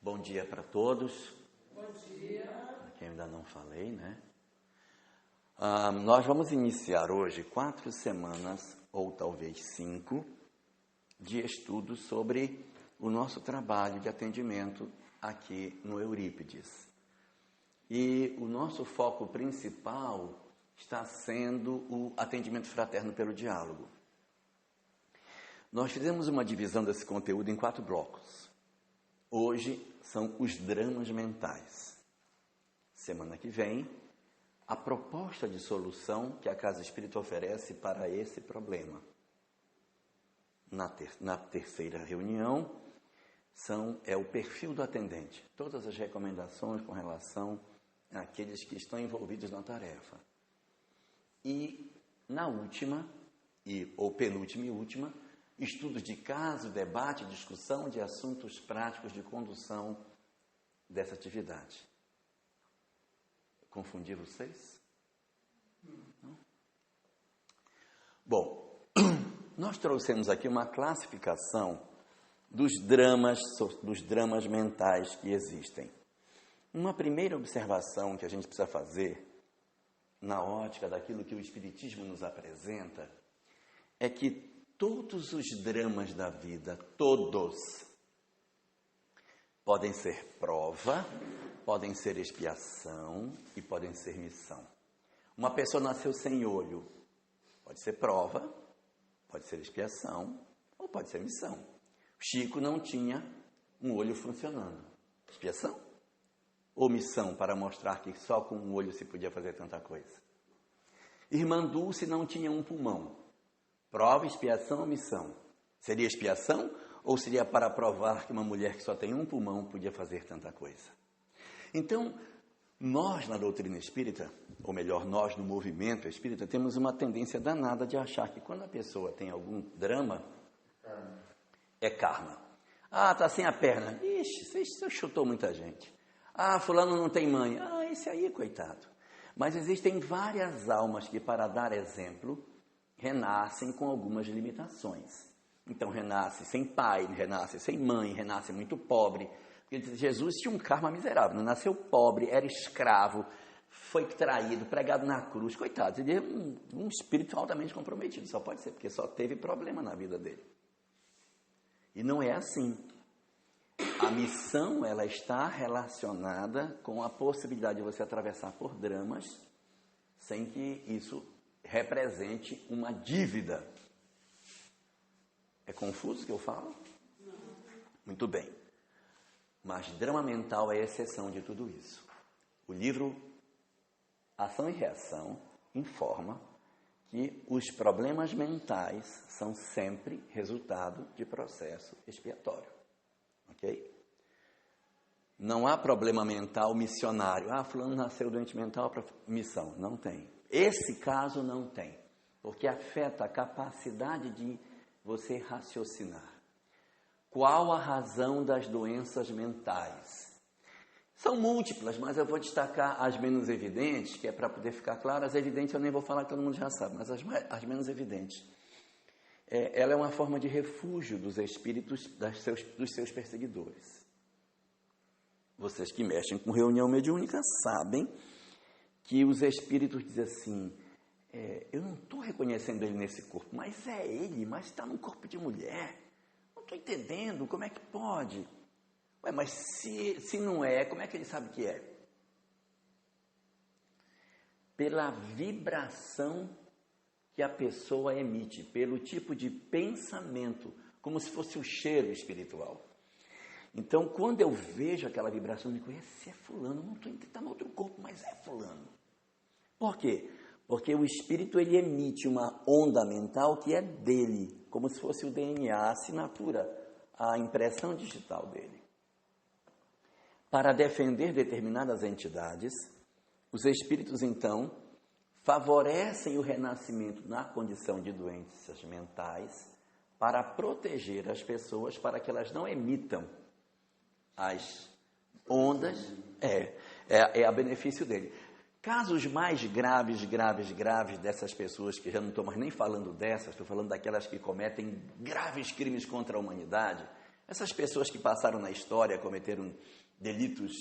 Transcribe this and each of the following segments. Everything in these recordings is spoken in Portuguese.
Bom dia para todos. Bom dia. Quem ainda não falei, né? Nós vamos iniciar hoje 4 semanas, ou talvez 5, de estudos sobre o nosso trabalho de atendimento aqui no Eurípides. E o nosso foco principal está sendo o atendimento fraterno pelo diálogo. Nós fizemos uma divisão desse conteúdo em 4 blocos. Hoje são os dramas mentais. Semana que vem, a proposta de solução que a Casa Espírita oferece para esse problema. Na terceira reunião, é o perfil do atendente. Todas as recomendações com relação àqueles que estão envolvidos na tarefa. E na última, ou penúltima e última, estudos de caso, debate, discussão de assuntos práticos de condução dessa atividade. Confundi vocês? Não? Bom, nós trouxemos aqui uma classificação dos dramas mentais que existem. Uma primeira observação que a gente precisa fazer, na ótica daquilo que o Espiritismo nos apresenta, é que todos os dramas da vida, todos, podem ser prova, podem ser expiação e podem ser missão. Uma pessoa nasceu sem olho, pode ser prova, pode ser expiação ou pode ser missão. Chico não tinha um olho funcionando. Expiação ou missão para mostrar que só com um olho se podia fazer tanta coisa. Irmã Dulce não tinha um pulmão. Prova, expiação ou missão? Seria expiação ou seria para provar que uma mulher que só tem um pulmão podia fazer tanta coisa? Então, nós na doutrina espírita, ou melhor, nós no movimento espírita, temos uma tendência danada de achar que quando a pessoa tem algum drama, é karma. Tá sem a perna. Ixi, você chutou muita gente. Fulano não tem mãe. Esse aí, coitado. Mas existem várias almas que, para dar exemplo, renascem com algumas limitações. Então, renasce sem pai, renasce sem mãe, renasce muito pobre. Porque Jesus tinha um karma miserável, nasceu pobre, era escravo, foi traído, pregado na cruz. Coitado, ele é um espírito altamente comprometido, só pode ser, porque só teve problema na vida dele. E não é assim. A missão, ela está relacionada com a possibilidade de você atravessar por dramas sem que isso represente uma dívida. É confuso o que eu falo? Não. Muito bem. Mas drama mental é a exceção de tudo isso. O livro Ação e Reação informa que os problemas mentais são sempre resultado de processo expiatório. Ok? Não há problema mental missionário. Fulano nasceu doente mental para missão. Não tem. Esse caso não tem, porque afeta a capacidade de você raciocinar. Qual a razão das doenças mentais? São múltiplas, mas eu vou destacar as menos evidentes, que é para poder ficar claro. As evidentes eu nem vou falar, que todo mundo já sabe, mas as menos evidentes. Ela é uma forma de refúgio dos espíritos dos seus perseguidores. Vocês que mexem com reunião mediúnica sabem que os espíritos dizem assim, eu não estou reconhecendo ele nesse corpo, mas é ele, mas está num corpo de mulher. Não estou entendendo, como é que pode? Mas se não é, como é que ele sabe que é? Pela vibração que a pessoa emite, pelo tipo de pensamento, como se fosse o cheiro espiritual. Então, quando eu vejo aquela vibração, eu digo, esse é fulano, não estou entendendo, está no outro corpo, mas é fulano. Por quê? Porque o espírito, ele emite uma onda mental que é dele, como se fosse o DNA, a assinatura, a impressão digital dele. Para defender determinadas entidades, os espíritos, então, favorecem o renascimento na condição de doenças mentais para proteger as pessoas, para que elas não emitam as ondas, a benefício dele. Casos mais graves dessas pessoas, que já não estou mais nem falando dessas, estou falando daquelas que cometem graves crimes contra a humanidade, Essas pessoas que passaram na história, cometeram delitos,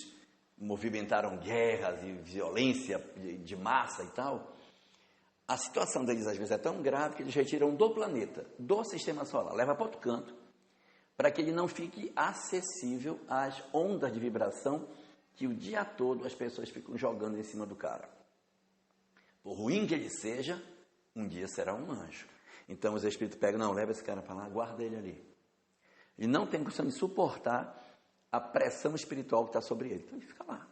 movimentaram guerras e violência de massa e tal, a situação deles às vezes é tão grave que eles retiram do planeta, do sistema solar, leva para outro canto, para que ele não fique acessível às ondas de vibração que o dia todo as pessoas ficam jogando em cima do cara. Por ruim que ele seja, um dia será um anjo. Então os espíritos pegam, não, leva esse cara para lá, guarda ele ali. Ele não tem questão de suportar a pressão espiritual que está sobre ele. Então ele fica lá.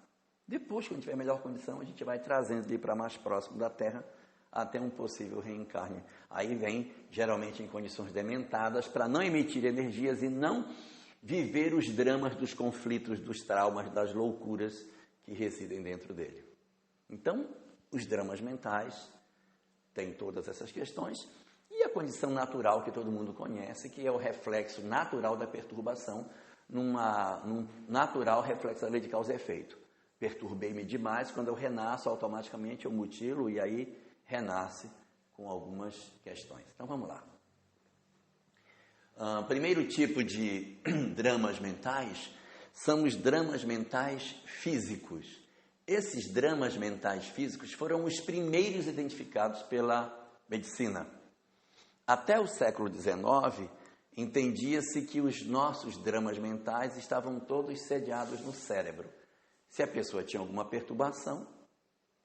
Depois, quando tiver melhor condição, a gente vai trazendo ele para mais próximo da Terra, até um possível reencarne. Aí vem, geralmente, em condições dementadas, para não emitir energias e não viver os dramas dos conflitos, dos traumas, das loucuras que residem dentro dele. Então, os dramas mentais têm todas essas questões e a condição natural que todo mundo conhece, que é o reflexo natural da perturbação, num natural reflexo da lei de causa e efeito. Perturbei-me demais, quando eu renasço, automaticamente eu mutilo e aí renasce com algumas questões. Então vamos lá. Primeiro tipo de dramas mentais são os dramas mentais físicos. Esses dramas mentais físicos foram os primeiros identificados pela medicina. Até o século XIX, entendia-se que os nossos dramas mentais estavam todos sediados no cérebro. Se a pessoa tinha alguma perturbação,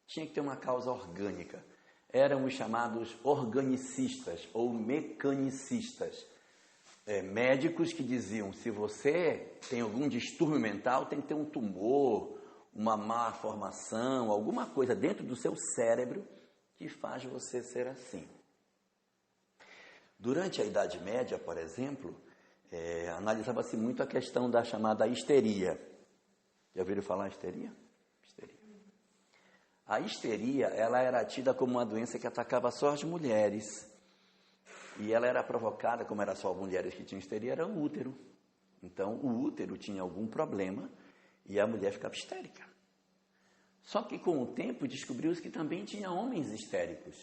tinha que ter uma causa orgânica. Eram os chamados organicistas ou mecanicistas. Médicos que diziam, se você tem algum distúrbio mental, tem que ter um tumor, uma má formação, alguma coisa dentro do seu cérebro que faz você ser assim. Durante a Idade Média, por exemplo, analisava-se muito a questão da chamada histeria. Já ouviram falar em histeria? A histeria, ela era tida como uma doença que atacava só as mulheres. E ela era provocada, como era só mulheres que tinham histeria, era o útero. Então, o útero tinha algum problema e a mulher ficava histérica. Só que, com o tempo, descobriu-se que também tinha homens histéricos.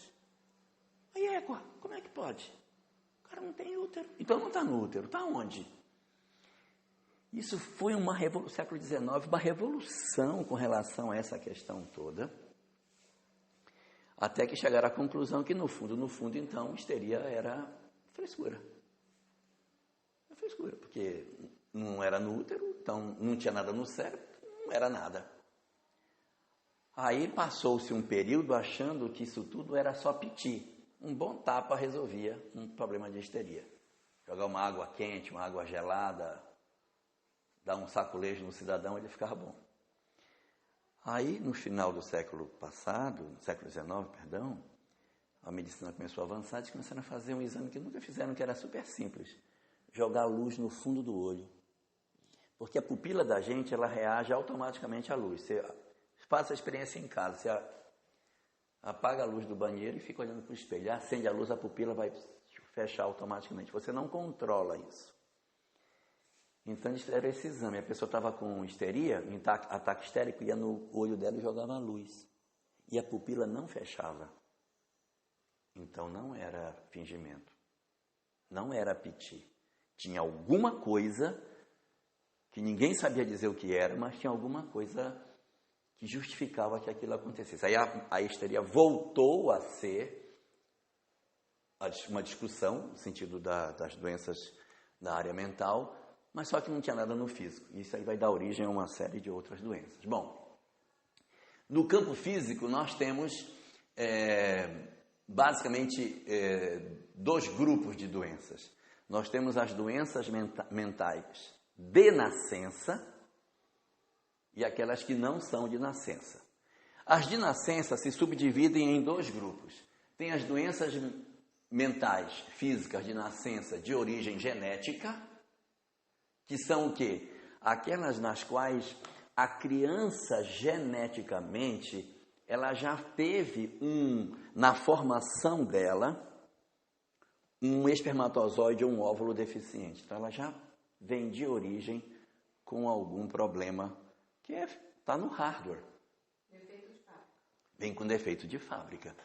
Aí, como é que pode? O cara não tem útero. Então, não está no útero. Está onde? Isso foi no século XIX, uma revolução com relação a essa questão toda. Até que chegaram à conclusão que, no fundo, então, histeria era frescura. É frescura, porque não era no útero, então não tinha nada no cérebro, não era nada. Aí passou-se um período achando que isso tudo era só piti. Um bom tapa resolvia um problema de histeria. Jogar uma água quente, uma água gelada, dar um saculejo no cidadão, ele ficava bom. Aí, no final do século passado, no século XIX, perdão, a medicina começou a avançar e começaram a fazer um exame que nunca fizeram, que era super simples. Jogar a luz no fundo do olho. Porque a pupila da gente, ela reage automaticamente à luz. Você faz a experiência em casa. Você apaga a luz do banheiro e fica olhando para o espelho. Acende a luz, a pupila vai fechar automaticamente. Você não controla isso. Então, eles fizeram esse exame. A pessoa estava com histeria, ataque histérico, ia no olho dela e jogava a luz. E a pupila não fechava. Então, não era fingimento. Não era piti. Tinha alguma coisa que ninguém sabia dizer o que era, mas tinha alguma coisa que justificava que aquilo acontecesse. Aí a histeria voltou a ser uma discussão, no sentido das doenças da área mental, mas só que não tinha nada no físico. Isso aí vai dar origem a uma série de outras doenças. Bom, no campo físico nós temos basicamente dois grupos de doenças. Nós temos as doenças mentais de nascença e aquelas que não são de nascença. As de nascença se subdividem em dois grupos. Tem as doenças mentais físicas de nascença de origem genética, que são o quê? Aquelas nas quais a criança geneticamente, ela já teve na formação dela, um espermatozoide ou um óvulo deficiente. Então, ela já vem de origem com algum problema que está no hardware. Defeito de fábrica. Vem com defeito de fábrica.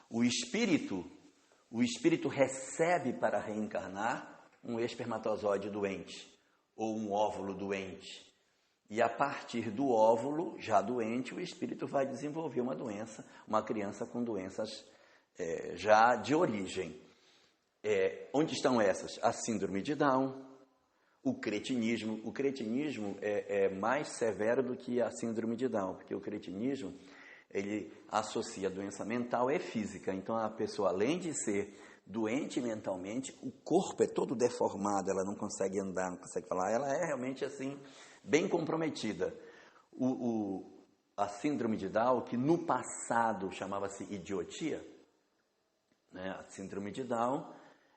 O espírito recebe para reencarnar um espermatozoide doente ou um óvulo doente. E a partir do óvulo, já doente, o espírito vai desenvolver uma doença, uma criança com doenças já de origem. Onde estão essas? A síndrome de Down, o cretinismo. O cretinismo é mais severo do que a síndrome de Down, porque o cretinismo, ele associa a doença mental e física. Então, a pessoa, além de ser doente mentalmente, o corpo é todo deformado, ela não consegue andar, não consegue falar, ela é realmente assim, bem comprometida. A síndrome de Down, que no passado chamava-se idiotia, né? A síndrome de Down,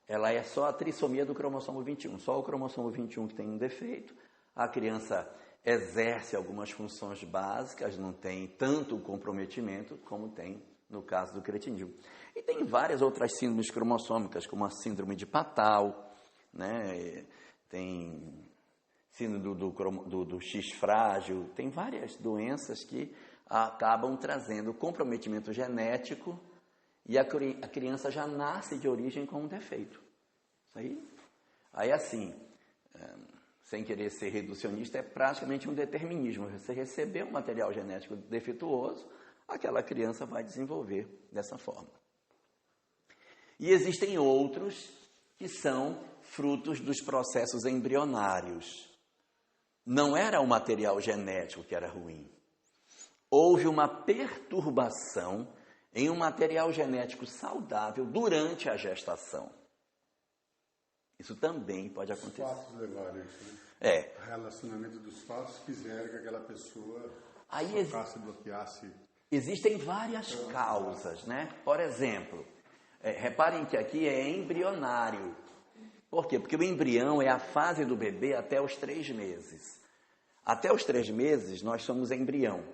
ela é só a trissomia do cromossomo 21, só o cromossomo 21 que tem um defeito. A criança exerce algumas funções básicas, não tem tanto comprometimento como tem no caso do cretinismo. E tem várias outras síndromes cromossômicas, como a síndrome de Patau, né? Tem síndrome do X frágil, tem várias doenças que acabam trazendo comprometimento genético e a criança já nasce de origem com um defeito. Aí assim, sem querer ser reducionista, é praticamente um determinismo. Você recebeu um material genético defeituoso, aquela criança vai desenvolver dessa forma. E existem outros que são frutos dos processos embrionários. Não era o material genético que era ruim. Houve uma perturbação em um material genético saudável durante a gestação. Isso também pode acontecer. Os fatos levaram isso, né? O relacionamento dos fatos fizeram que aquela pessoa focasse, bloqueasse. Existem várias causas, né? Por exemplo, reparem que aqui é embrionário. Por quê? Porque o embrião é a fase do bebê até os 3 meses. Até os 3 meses, nós somos embrião.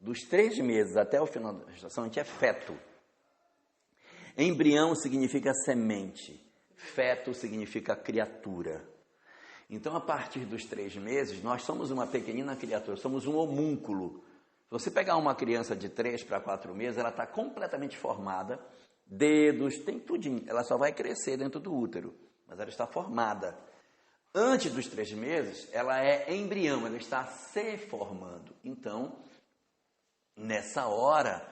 Dos 3 meses até o final da gestação, a gente é feto. Embrião significa semente. Feto significa criatura. Então, a partir dos 3 meses, nós somos uma pequenina criatura, somos um homúnculo. Se você pegar uma criança de 3 para 4 meses, ela está completamente formada, dedos, tem tudinho, ela só vai crescer dentro do útero, mas ela está formada. Antes dos 3 meses, ela é embrião, ela está se formando. Então, nessa hora,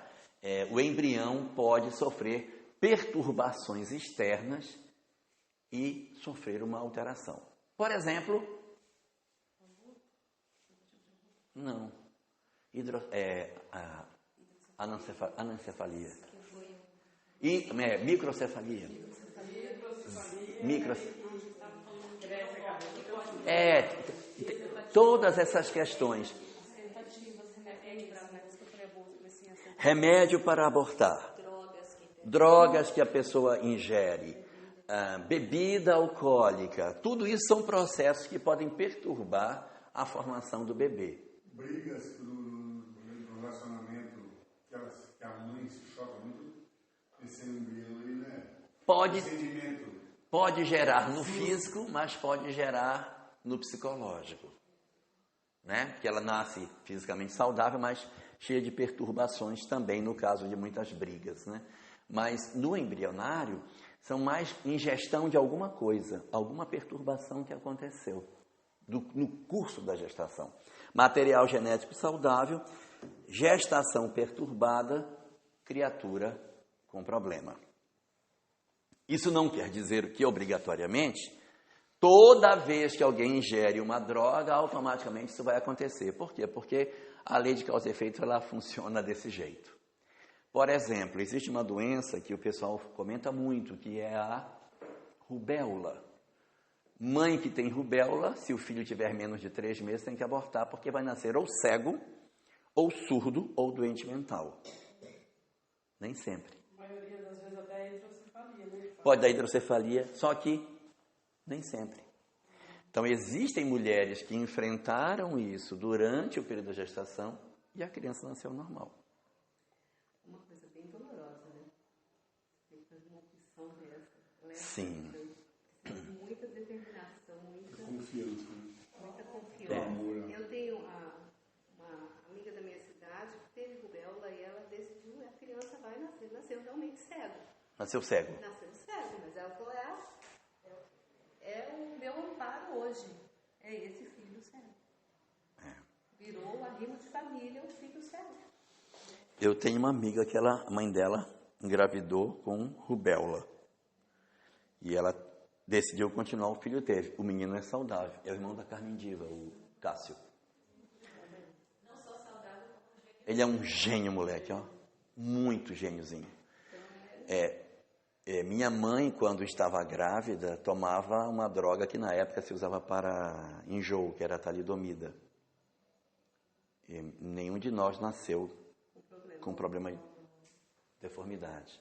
o embrião pode sofrer perturbações externas e sofrer uma alteração. Por exemplo, não, anencefalia. E microcefalia. Todas essas questões. Remédio para abortar. Drogas que a pessoa ingere. Bebida alcoólica. Tudo isso são processos que podem perturbar a formação do bebê. Brigas no relacionamento que a mãe se choca muito, esse embrião aí, né? Pode gerar no físico, mas pode gerar no psicológico, né? Porque ela nasce fisicamente saudável, mas cheia de perturbações também, no caso de muitas brigas, né? Mas no embrionário, são mais ingestão de alguma coisa, alguma perturbação que aconteceu no curso da gestação. Material genético saudável, gestação perturbada, criatura com problema. Isso não quer dizer que, obrigatoriamente, toda vez que alguém ingere uma droga, automaticamente isso vai acontecer. Por quê? Porque a lei de causa e efeito ela funciona desse jeito. Por exemplo, existe uma doença que o pessoal comenta muito, que é a rubéola. Mãe que tem rubéola, se o filho tiver menos de 3 meses, tem que abortar, porque vai nascer ou cego, ou surdo, ou doente mental. Nem sempre. A maioria das vezes até é hidrocefalia, né? Pode dar hidrocefalia, só que nem sempre. Então, existem mulheres que enfrentaram isso durante o período da gestação e a criança nasceu normal. Uma coisa bem dolorosa, né? Tem que fazer uma opção dessa. Sim. Muita determinação, muita Confiança. Muita confiança. Amor. Eu tenho uma amiga da minha cidade que teve rubéola e ela decidiu, a criança vai nascer, nasceu realmente cego. Nasceu cego. Nasceu cego, mas ela falou, é o meu amparo hoje. É esse arrimo de família, o filho serve. Eu tenho uma amiga que a mãe dela engravidou com rubéola. E ela decidiu continuar, o filho teve. O menino é saudável. É o irmão da Carmen Diva, o Cássio. Não só saudável, como gênio. Ele é um gênio, moleque, ó. Muito gêniozinho. Minha mãe, quando estava grávida, tomava uma droga que na época se usava para enjoo, que era a talidomida. E nenhum de nós nasceu com problema de deformidade.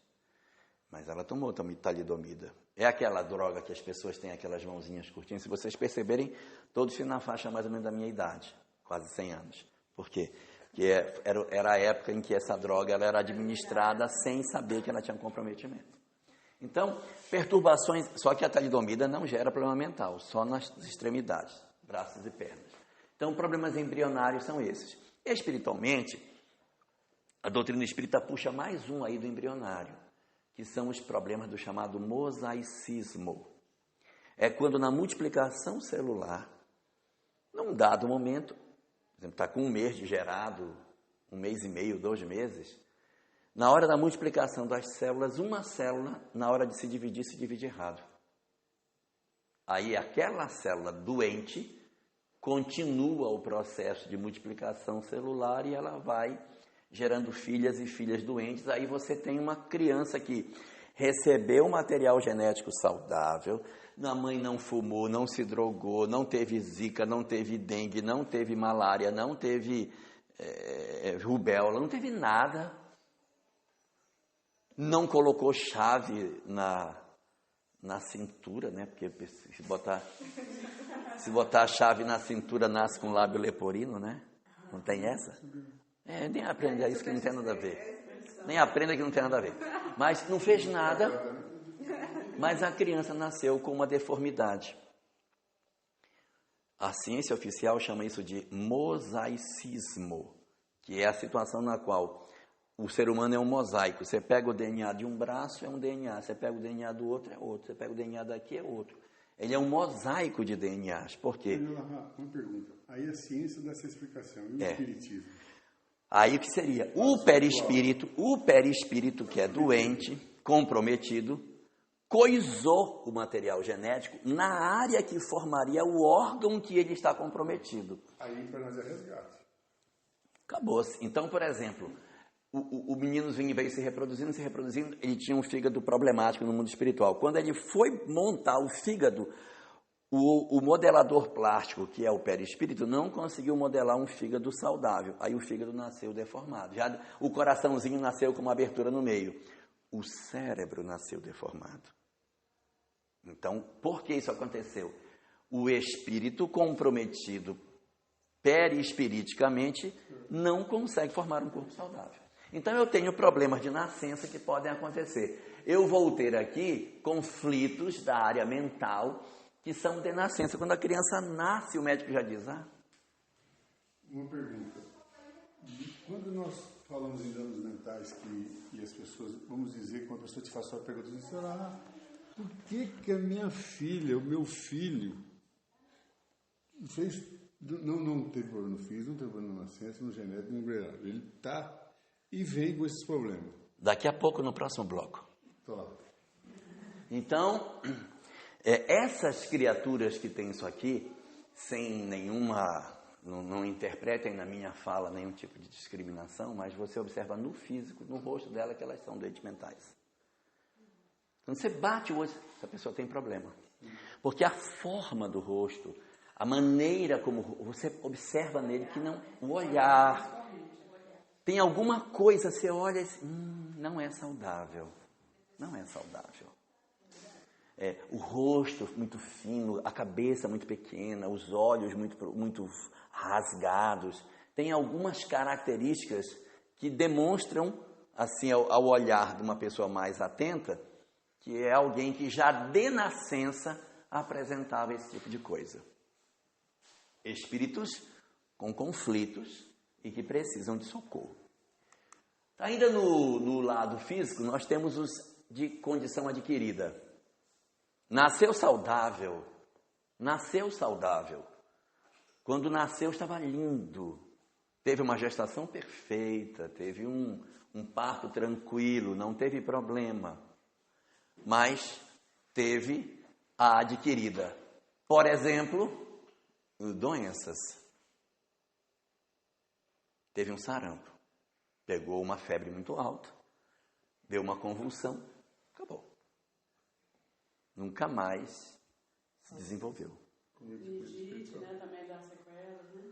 Mas ela tomou também talidomida. É aquela droga que as pessoas têm aquelas mãozinhas curtinhas. Se vocês perceberem, todos ficam na faixa mais ou menos da minha idade, quase 100 anos. Por quê? Porque era a época em que essa droga ela era administrada sem saber que ela tinha um comprometimento. Então, perturbações, só que a talidomida não gera problema mental, só nas extremidades, braços e pernas. Então, problemas embrionários são esses. Espiritualmente, a doutrina espírita puxa mais um aí do embrionário, que são os problemas do chamado mosaicismo. É quando na multiplicação celular, num dado momento, por exemplo, está com 1 mês de gerado, 1 mês e meio, 2 meses, na hora da multiplicação das células, uma célula, na hora de se divide errado. Aí aquela célula doente continua o processo de multiplicação celular e ela vai gerando filhas e filhas doentes. Aí você tem uma criança que recebeu material genético saudável, a mãe não fumou, não se drogou, não teve zika, não teve dengue, não teve malária, não teve rubéola, não teve nada. Não colocou chave na cintura, né? Porque se botar a chave na cintura, nasce com lábio leporino, né? Não tem essa? Nem aprenda isso que não tem nada a ver. Nem aprenda que não tem nada a ver. Mas não fez nada, mas a criança nasceu com uma deformidade. A ciência oficial chama isso de mosaicismo, que é a situação na qual o ser humano é um mosaico. Você pega o DNA de um braço, é um DNA. Você pega o DNA do outro, é outro. Você pega o DNA daqui, é outro. Ele é um mosaico de DNAs. Por quê? Uma pergunta. Aí a ciência dá essa explicação. E o espiritismo? Aí o que seria? O perispírito que é doente, comprometido, coisou o material genético na área que formaria o órgão que ele está comprometido. Aí para nós é resgate. Acabou-se. Então, por exemplo, o menino veio se reproduzindo, ele tinha um fígado problemático no mundo espiritual. Quando ele foi montar o fígado, o modelador plástico, que é o perispírito, não conseguiu modelar um fígado saudável. Aí o fígado nasceu deformado. Já o coraçãozinho nasceu com uma abertura no meio. O cérebro nasceu deformado. Então, por que isso aconteceu? O espírito comprometido perispiriticamente não consegue formar um corpo saudável. Então, eu tenho problemas de nascença que podem acontecer. Eu vou ter aqui conflitos da área mental que são de nascença. Quando a criança nasce, o médico já diz, Uma pergunta. Quando nós falamos em danos mentais que as pessoas, vamos dizer, quando a pessoa te faz uma pergunta, você fala, por que a minha filha, o meu filho, não teve problema no físico, não teve problema na nascença, no genético, no embrião. Ele está e vem com esses problemas. Daqui a pouco, no próximo bloco. Tá. Então, essas criaturas que têm isso aqui, sem nenhuma... Não interpretem na minha fala nenhum tipo de discriminação, mas você observa no físico, no rosto dela, que elas são doentes mentais. Quando você bate o olho, essa pessoa tem problema. Porque a forma do rosto, a maneira como você observa nele, que não, o olhar, tem alguma coisa, você olha e diz, não é saudável. Não é saudável. O rosto muito fino, a cabeça muito pequena, os olhos muito rasgados. Tem algumas características que demonstram, assim, ao olhar de uma pessoa mais atenta, que é alguém que já de nascença apresentava esse tipo de coisa. Espíritos com conflitos e que precisam de socorro. Ainda no lado físico, nós temos os de condição adquirida. Nasceu saudável. Quando nasceu estava lindo. teve uma gestação perfeita, teve um parto tranquilo, não teve problema, mas teve a adquirida. Por exemplo, doenças. Teve um sarampo, pegou uma febre muito alta, deu uma convulsão, acabou. Nunca mais se desenvolveu. Meningite, né? Também dá sequelas, né?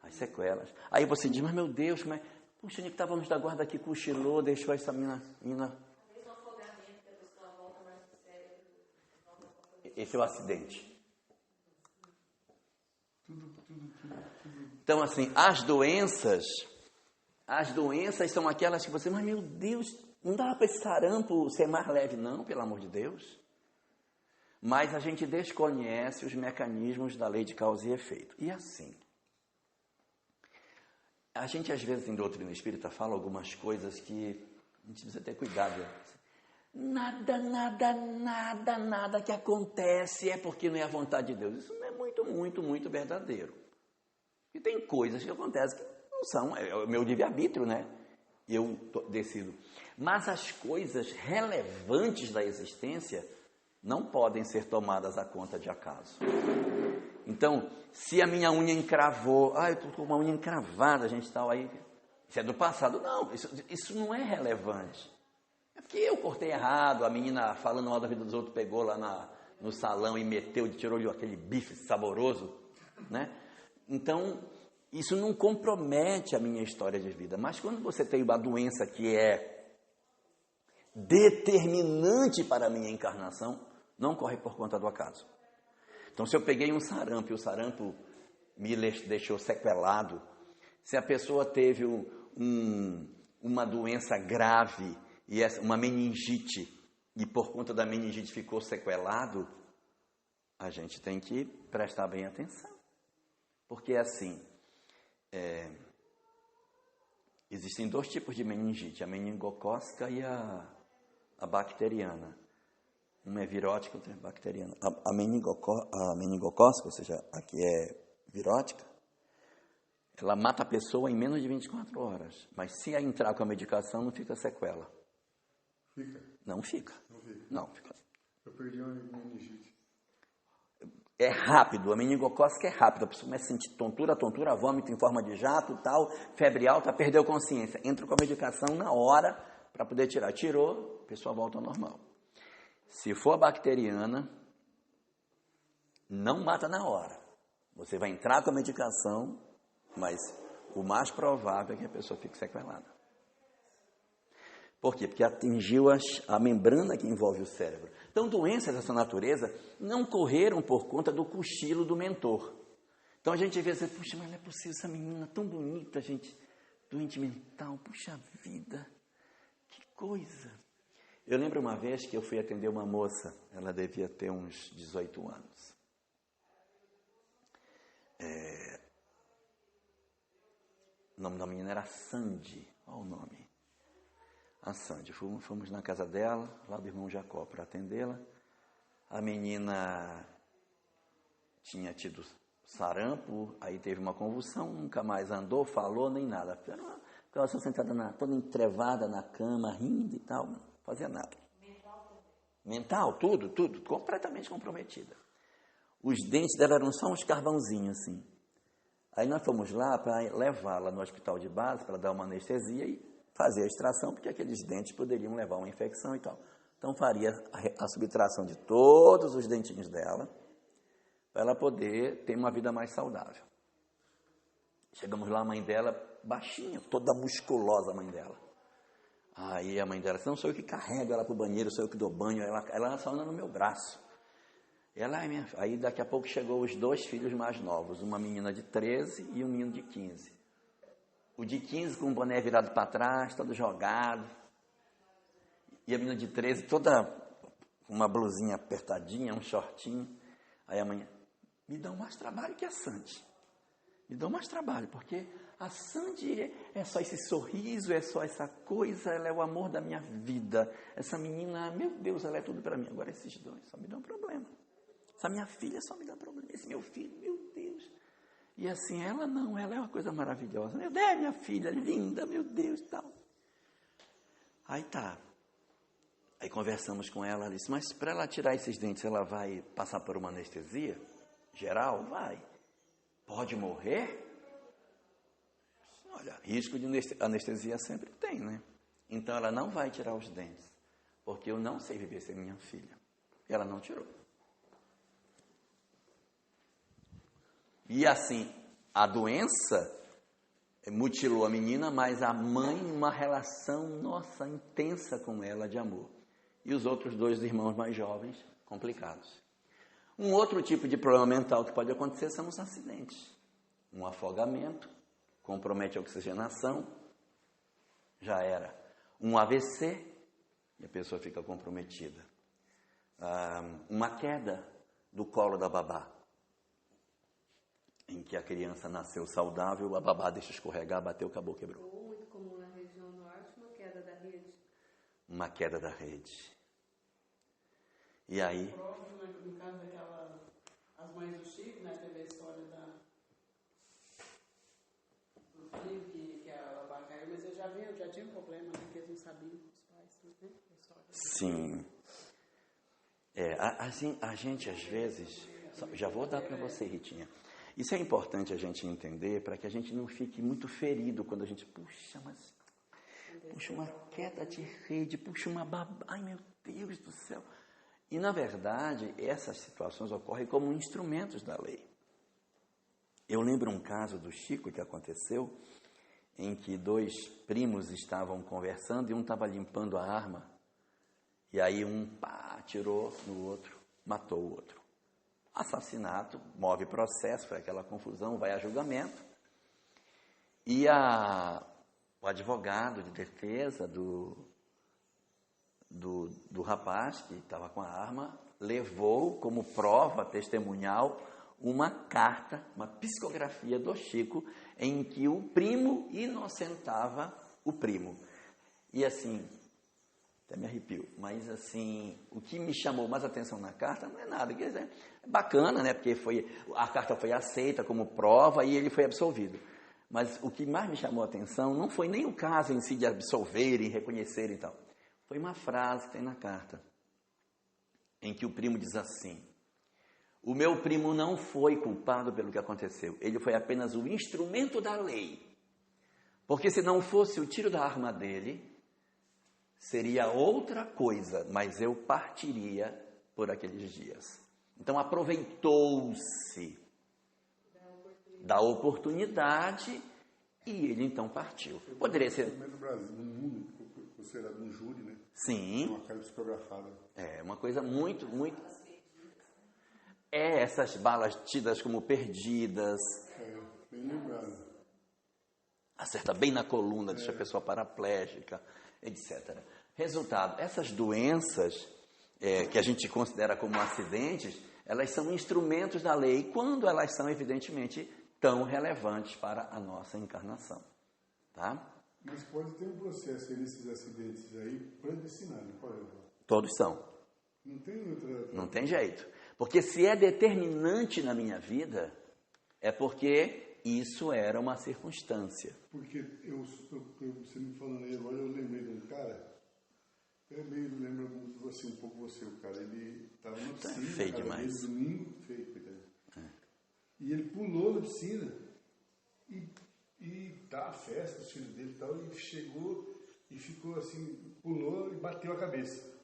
As sequelas. Aí você diz, mas meu Deus, como é? Puxa, Nico, estávamos da guarda aqui, cochilou, deixou essa menina. Esse é o acidente. Então, assim, as doenças são aquelas que você, mas meu Deus, não dá para esse sarampo ser mais leve, não, pelo amor de Deus. Mas a gente desconhece os mecanismos da lei de causa e efeito. E assim, a gente às vezes em doutrina espírita fala algumas coisas que a gente precisa ter cuidado. Nada que acontece é porque não é a vontade de Deus. Isso não é muito verdadeiro. E tem coisas que acontecem que não são, é o meu livre-arbítrio, né? Eu decido. Mas as coisas relevantes da existência não podem ser tomadas à conta de acaso. Então, se a minha unha encravou, eu estou com uma unha encravada, gente, tal, aí, isso é do passado. Não, isso não é relevante. É porque eu cortei errado, a menina falando mal da vida dos outros, pegou lá no salão e meteu, tirou-lhe aquele bife saboroso, né? Então, isso não compromete a minha história de vida. Mas quando você tem uma doença que é determinante para a minha encarnação, não corre por conta do acaso. Então, se eu peguei um sarampo e o sarampo me deixou sequelado, se a pessoa teve uma doença grave, uma meningite, e por conta da meningite ficou sequelado, a gente tem que prestar bem atenção. Porque assim, existem dois tipos de meningite, a meningocócica e a bacteriana. Uma é virótica, outra é bacteriana. A meningocócica, ou seja, a que é virótica, ela mata a pessoa em menos de 24 horas. Mas se entrar com a medicação, não fica sequela. Fica? Não fica. Não fica. Eu perdi uma meningite. É rápido, a meningocócica é rápida. A pessoa começa a sentir tontura, vômito em forma de jato, tal, febre alta, perdeu consciência. Entra com a medicação na hora para poder tirar. Tirou, a pessoa volta ao normal. Se for a bacteriana, não mata na hora. Você vai entrar com a medicação, mas o mais provável é que a pessoa fique sequelada. Por quê? Porque atingiu a membrana que envolve o cérebro. Então, doenças dessa natureza não correram por conta do cochilo do mentor. Então, a gente vê assim, puxa, mas não é possível, essa menina tão bonita, gente, doente mental, puxa vida, que coisa. Eu lembro uma vez que eu fui atender uma moça, ela devia ter uns 18 anos. O nome da menina era Sandy, olha o nome. A Sandy, fomos na casa dela, lá do irmão Jacó, para atendê-la. A menina tinha tido sarampo, aí teve uma convulsão, nunca mais andou, falou, nem nada. Ficava só sentada toda entrevada na cama, rindo e tal, não fazia nada. Mental, tudo, completamente comprometida. Os dentes dela eram só uns carvãozinhos, assim. Aí nós fomos lá para levá-la no hospital de base, para dar uma anestesia e fazer a extração, porque aqueles dentes poderiam levar a uma infecção e tal. Então faria a subtração de todos os dentinhos dela, para ela poder ter uma vida mais saudável. Chegamos lá, a mãe dela, baixinha, toda musculosa a mãe dela. Aí a mãe dela disse, não, sou eu que carrego ela para o banheiro, sou eu que dou banho, ela só anda no meu braço. Aí daqui a pouco chegou os dois filhos mais novos, uma menina de 13 e um menino de 15. O de 15 com o boné virado para trás, todo jogado. E a menina de 13 toda com uma blusinha apertadinha, um shortinho. Aí a mãe, me dá mais trabalho que a Sandy. Me dá mais trabalho, porque a Sandy é só esse sorriso, é só essa coisa, ela é o amor da minha vida. Essa menina, meu Deus, ela é tudo para mim. Agora esses dois só me dão problema. Essa minha filha só me dá problema. Esse meu filho, meu Deus. E assim, ela não, ela é uma coisa maravilhosa. Meu Deus, minha filha, linda, meu Deus, tal. Aí tá. Aí conversamos com ela, ela disse, mas para ela tirar esses dentes, ela vai passar por uma anestesia geral? Vai. Pode morrer? Olha, risco de anestesia sempre tem, né? Então ela não vai tirar os dentes, porque eu não sei viver sem minha filha. E ela não tirou. E assim, a doença mutilou a menina, mas a mãe, uma relação, nossa, intensa com ela de amor. E os outros 2 irmãos mais jovens, complicados. Um outro tipo de problema mental que pode acontecer são os acidentes. Um afogamento, compromete a oxigenação, já era. Um AVC, e a pessoa fica comprometida. Uma queda do colo da babá, em que a criança nasceu saudável, a babá deixa escorregar, bateu, acabou, quebrou. Ou muito comum na região norte, uma queda da rede. Uma queda da rede. E aí... No caso daquela... As mães do Chico, né? Teve a história do filho que a babá caiu, mas eu já tinha um problema, né? Que eles não sabiam, os pais, né? A história. Sim. A gente, às vezes... Já vou dar para você, Ritinha. Isso é importante a gente entender, para que a gente não fique muito ferido quando a gente... Puxa, uma queda de rede, puxa, uma babá... Ai, meu Deus do céu... E, na verdade, essas situações ocorrem como instrumentos da lei. Eu lembro um caso do Chico que aconteceu, em que 2 primos estavam conversando e um estava limpando a arma. E aí um atirou no outro, matou o outro. Assassinato, move processo, foi aquela confusão, vai a julgamento. E o advogado de defesa do rapaz que estava com a arma, levou como prova testemunhal uma carta, uma psicografia do Chico, em que o primo inocentava o primo. E assim, até me arrepio, mas assim, o que me chamou mais atenção na carta não é nada, quer dizer, é bacana, né, porque a carta foi aceita como prova e ele foi absolvido. Mas o que mais me chamou a atenção não foi nem o caso em si de absolverem, reconhecerem e tal. Foi uma frase que tem na carta, em que o primo diz assim: o meu primo não foi culpado pelo que aconteceu, ele foi apenas o instrumento da lei. Porque se não fosse o tiro da arma dele, seria outra coisa, mas eu partiria por aqueles dias. Então aproveitou-se da oportunidade e ele então partiu. Poderia ser... No Brasil, no mundo, considerado um júri, né? Sim. Uma carta psicografada. É uma coisa muito... essas balas tidas como perdidas. Bem lembrado. Acerta bem na coluna, deixa a pessoa paraplégica, etc. Resultado, essas doenças que a gente considera como acidentes, elas são instrumentos da lei quando elas são, evidentemente, tão relevantes para a nossa encarnação. Tá? Mas pode ter um processo aí nesses acidentes aí predestinado, pode? Todos são. Não tem outra... Não tem jeito. Porque se é determinante na minha vida, é porque isso era uma circunstância. Porque você me falando aí agora, eu lembrei de um cara, eu lembro muito você, um pouco você, o cara, ele estava na piscina, feio demais. Domingo, feio, coitado. E ele pulou na piscina e tá a festa, os filhos dele e tal, e chegou e ficou assim, pulou e bateu a cabeça.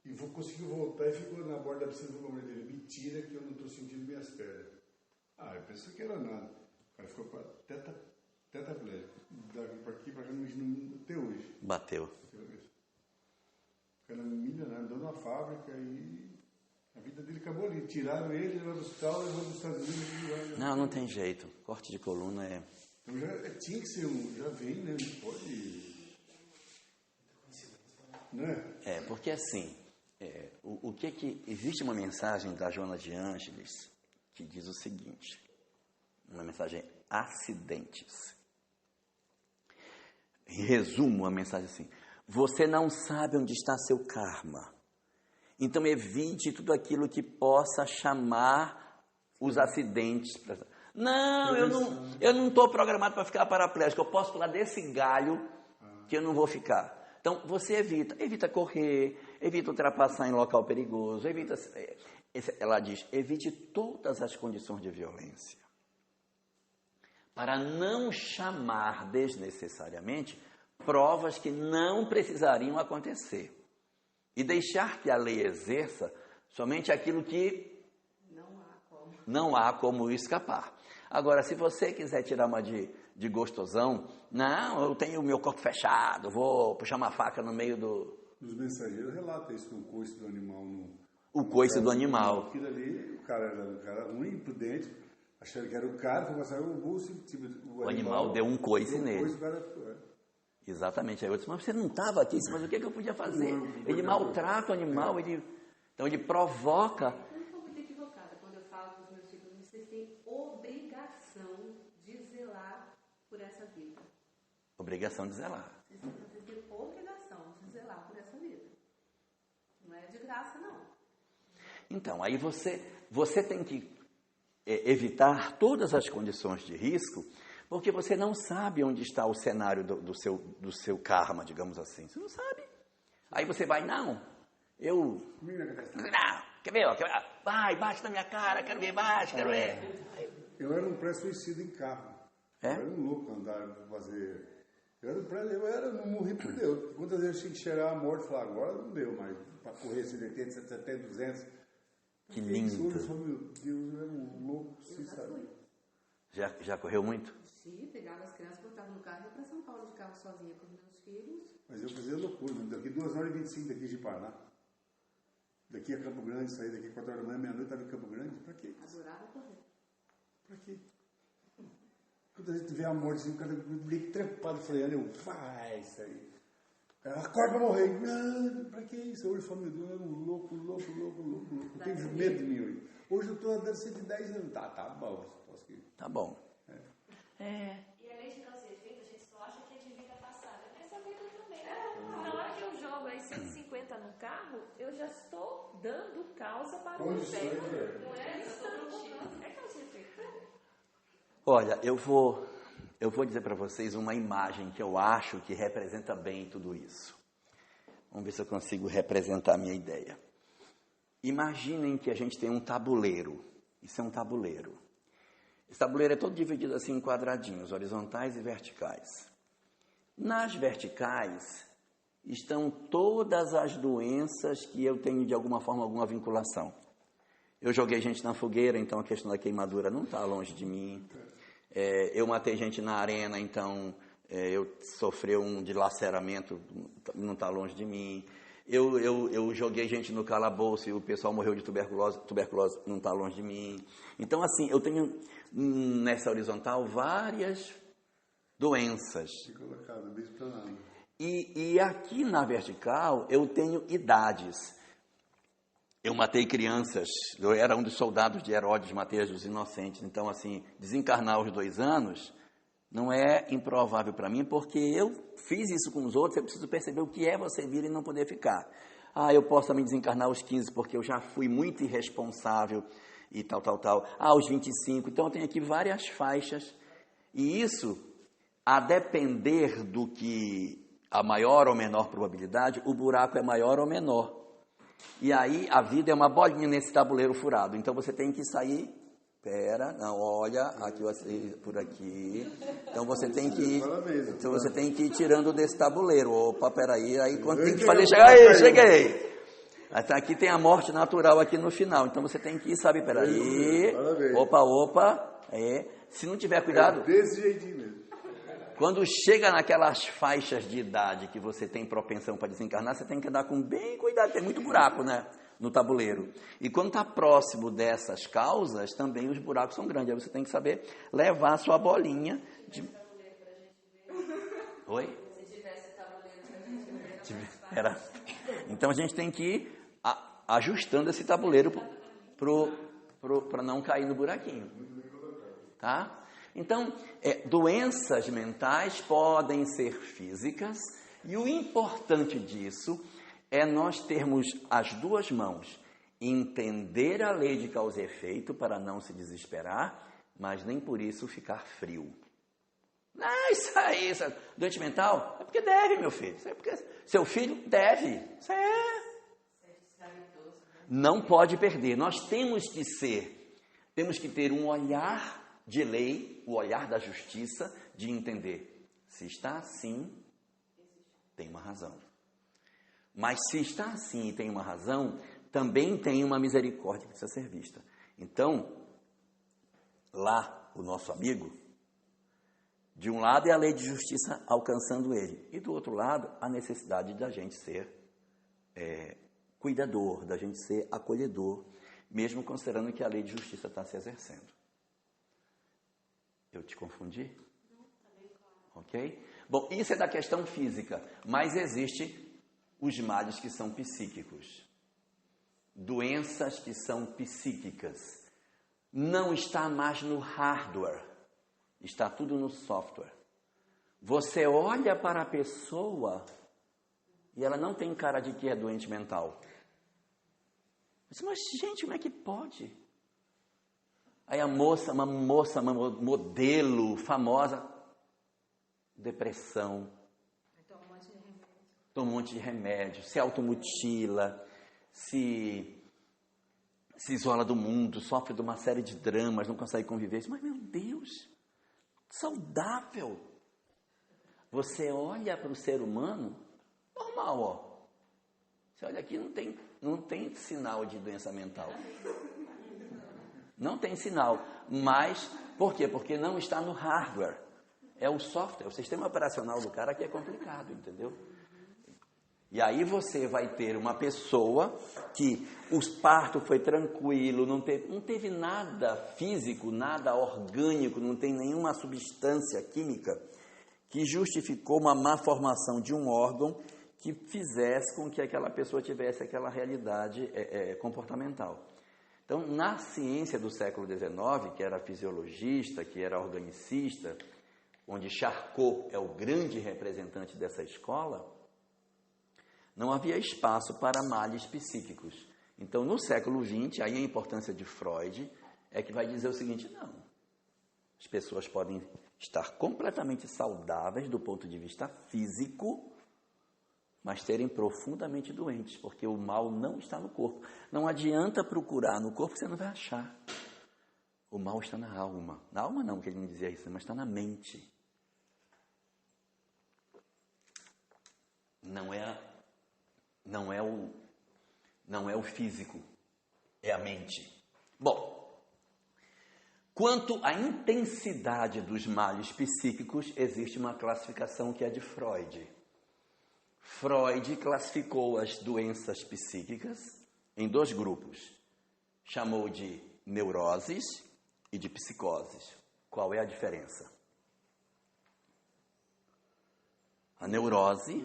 E conseguiu voltar e ficou na borda da piscina com a mulher dele. Mentira que eu não estou sentindo minhas pernas. Eu pensei que era nada. O cara ficou com a tetraplégico. Daqui para aqui, para cá, até hoje. Bateu. O cara milionário, andou numa fábrica e a vida dele acabou ali. Tiraram ele, levaram no hospital, levaram nos Estados Unidos. Não tem jeito. Corte de coluna é... Então tinha que ser já vem, né? Não pode... Né? Porque assim... existe uma mensagem da Joana de Ângeles que diz o seguinte, uma mensagem acidentes. Em resumo, a mensagem assim: você não sabe onde está seu karma, então evite tudo aquilo que possa chamar os acidentes. Não, eu não estou programado para ficar paraplégico. Eu posso pular desse galho que eu não vou ficar. Então, você evita correr, evita ultrapassar em local perigoso, ela diz, evite todas as condições de violência. Para não chamar desnecessariamente provas que não precisariam acontecer. E deixar que a lei exerça somente aquilo que não há como escapar. Agora, se você quiser tirar uma de gostosão, não, eu tenho o meu corpo fechado, vou puxar uma faca no meio do... Os mensageiros relatam isso, no coice do animal. O coice do animal. Aquilo ali, o cara era ruim, imprudente, achando que era o cara, foi passar o bolso, o animal deu um coice nele. O cara, exatamente. Aí eu disse, mas você não estava aqui, mas o que eu podia fazer? Ele maltrata o animal, então ele provoca. Eu estou muito equivocada quando eu falo para os meus filhos, vocês têm obrigação de zelar por essa vida. Obrigação de zelar. Vocês têm obrigação de zelar por essa vida. Não é de graça, não. Então, aí você tem que evitar todas as condições de risco, porque você não sabe onde está o cenário do seu karma, digamos assim. Você não sabe. Aí você vai, quer ver? Vai, bate na minha cara, quero ver, quero ver. Eu era um pré-suicida em carro. Eu era um louco andar, fazer... Eu não morri por Deus. Quantas vezes eu tinha que cheirar a morte e falar, agora não deu mais. Para correr esse 80, 70, 200. Que lindo. Eu falei, meu Deus, eu era um louco, você sabe. Já correu muito? Sim, pegava as crianças, botava no carro e ia para São Paulo de carro sozinha com os meus filhos. Mas eu fazia loucura, daqui 2h25 daqui de Paraná. Daqui a Campo Grande, saí daqui 4 horas da manhã, meia-noite, estava em Campo Grande. Pra quê? Adorava correr. Pra quê? Quando a gente vê a morte, assim, o cara meio trepado, eu falei, olha, vai sair. Acorda pra morrer. Não, pra que isso? Hoje eu falo, meu Deus, eu era um louco. Eu tenho medo de mim hoje. Hoje eu estou andando 110 anos. Tá bom. Tá bom. E a lei de causa e efeito, a gente só acha que é de vida passada. Essa vida também. Na hora que eu jogo aí 150 no carro, eu já estou dando causa para o efeito. Não é? É causa e efeito. Olha, eu vou dizer para vocês uma imagem que eu acho que representa bem tudo isso. Vamos ver se eu consigo representar a minha ideia. Imaginem que a gente tem um tabuleiro. Isso é um tabuleiro. Esse tabuleiro é todo dividido assim em quadradinhos, horizontais e verticais. Nas verticais estão todas as doenças que eu tenho de alguma forma, alguma vinculação. Eu joguei gente na fogueira, então a questão da queimadura não está longe de mim. Eu matei gente na arena, então eu sofri um dilaceramento, não está longe de mim. Eu joguei gente no calabouço e o pessoal morreu de tuberculose não está longe de mim. Então, assim, eu tenho nessa horizontal várias doenças. E aqui na vertical eu tenho idades. Eu matei crianças, eu era um dos soldados de Herodes, matei os inocentes. Então, assim, desencarnar aos 2 anos não é improvável para mim, porque eu fiz isso com os outros, eu preciso perceber o que é você vir e não poder ficar. Eu posso também desencarnar aos 15, porque eu já fui muito irresponsável e tal. Aos 25, então eu tenho aqui várias faixas. E isso, a depender do que a maior ou menor probabilidade, o buraco é maior ou menor. E aí a vida é uma bolinha nesse tabuleiro furado. Então você tem que sair. Olha, aqui por aqui. Então você tem que ir tirando desse tabuleiro. Opa, peraí. Aí quando tem que fazer, cheguei. Aqui tem a morte natural aqui no final. Então você tem que ir, sabe, peraí. Opa. Se não tiver cuidado. Desse jeitinho mesmo. Quando chega naquelas faixas de idade que você tem propensão para desencarnar, você tem que andar com bem cuidado, tem muito buraco, né, no tabuleiro. E quando está próximo dessas causas, também os buracos são grandes. Aí você tem que saber levar a sua bolinha de... Oi? Se tivesse tabuleiro pra gente ver, era. Então a gente tem que ir ajustando esse tabuleiro para não cair no buraquinho. Tá? Então, doenças mentais podem ser físicas, e o importante disso é nós termos as duas mãos, entender a lei de causa e efeito para não se desesperar, mas nem por isso ficar frio. Não, isso aí, doente mental, é porque deve, meu filho. Isso é porque seu filho deve. Isso é. Não pode perder. Nós temos que ter um olhar de lei, o olhar da justiça, de entender. Se está assim, tem uma razão. Mas se está assim e tem uma razão, também tem uma misericórdia que precisa ser vista. Então, lá, o nosso amigo, de um lado é a lei de justiça alcançando ele, e do outro lado, a necessidade da gente ser cuidador, da gente ser acolhedor, mesmo considerando que a lei de justiça está se exercendo. Eu te confundi? Não, está bem claro. Ok? Bom, isso é da questão física, mas existe os males que são psíquicos. Doenças que são psíquicas. Não está mais no hardware, está tudo no software. Você olha para a pessoa e ela não tem cara de que é doente mental. Mas gente, como é que pode? Aí uma modelo famosa, depressão, toma um monte de remédio, se automutila, se isola do mundo, sofre de uma série de dramas, não consegue conviver. Mas, meu Deus, saudável. Você olha para o ser humano, normal, ó. Você olha aqui, não tem sinal de doença mental. Não tem sinal. Mas, por quê? Porque não está no hardware. É o software, o sistema operacional do cara que é complicado, entendeu? E aí você vai ter uma pessoa que o parto foi tranquilo, não teve nada físico, nada orgânico, não tem nenhuma substância química que justificou uma má formação de um órgão que fizesse com que aquela pessoa tivesse aquela realidade comportamental. Então, na ciência do século XIX, que era fisiologista, que era organicista, onde Charcot é o grande representante dessa escola, não havia espaço para males psíquicos. Então, no século XX, aí a importância de Freud é que vai dizer o seguinte: não, as pessoas podem estar completamente saudáveis do ponto de vista físico, mas serem profundamente doentes, porque o mal não está no corpo. Não adianta procurar no corpo que você não vai achar. O mal está na alma. Na alma não, que ele não dizia isso, mas está na mente. Não é o físico, é a mente. Bom, quanto à intensidade dos males psíquicos, existe uma classificação que é de Freud. Freud classificou as doenças psíquicas em 2 grupos. Chamou de neuroses e de psicoses. Qual é a diferença? A neurose...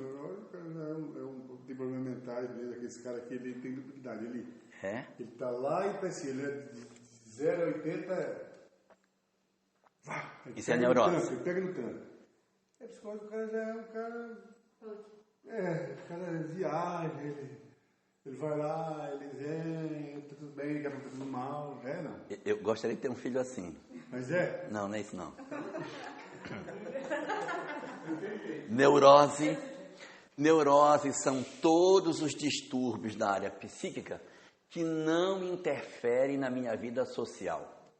Tem problemas mentais mesmo, aquele cara aqui, ele tem duplicidade. Ele tá lá e parece, ele é de 0 a 80. Isso é neurose. Ele pega no tranco. É psicólogo, o cara já é um cara. O cara viaja, ele vai lá, ele vem, tá tudo bem, tá tudo mal. Não. Eu gostaria de ter um filho assim. Mas é? Não, não é isso não. Neurose são todos os distúrbios da área psíquica que não interferem na minha vida social.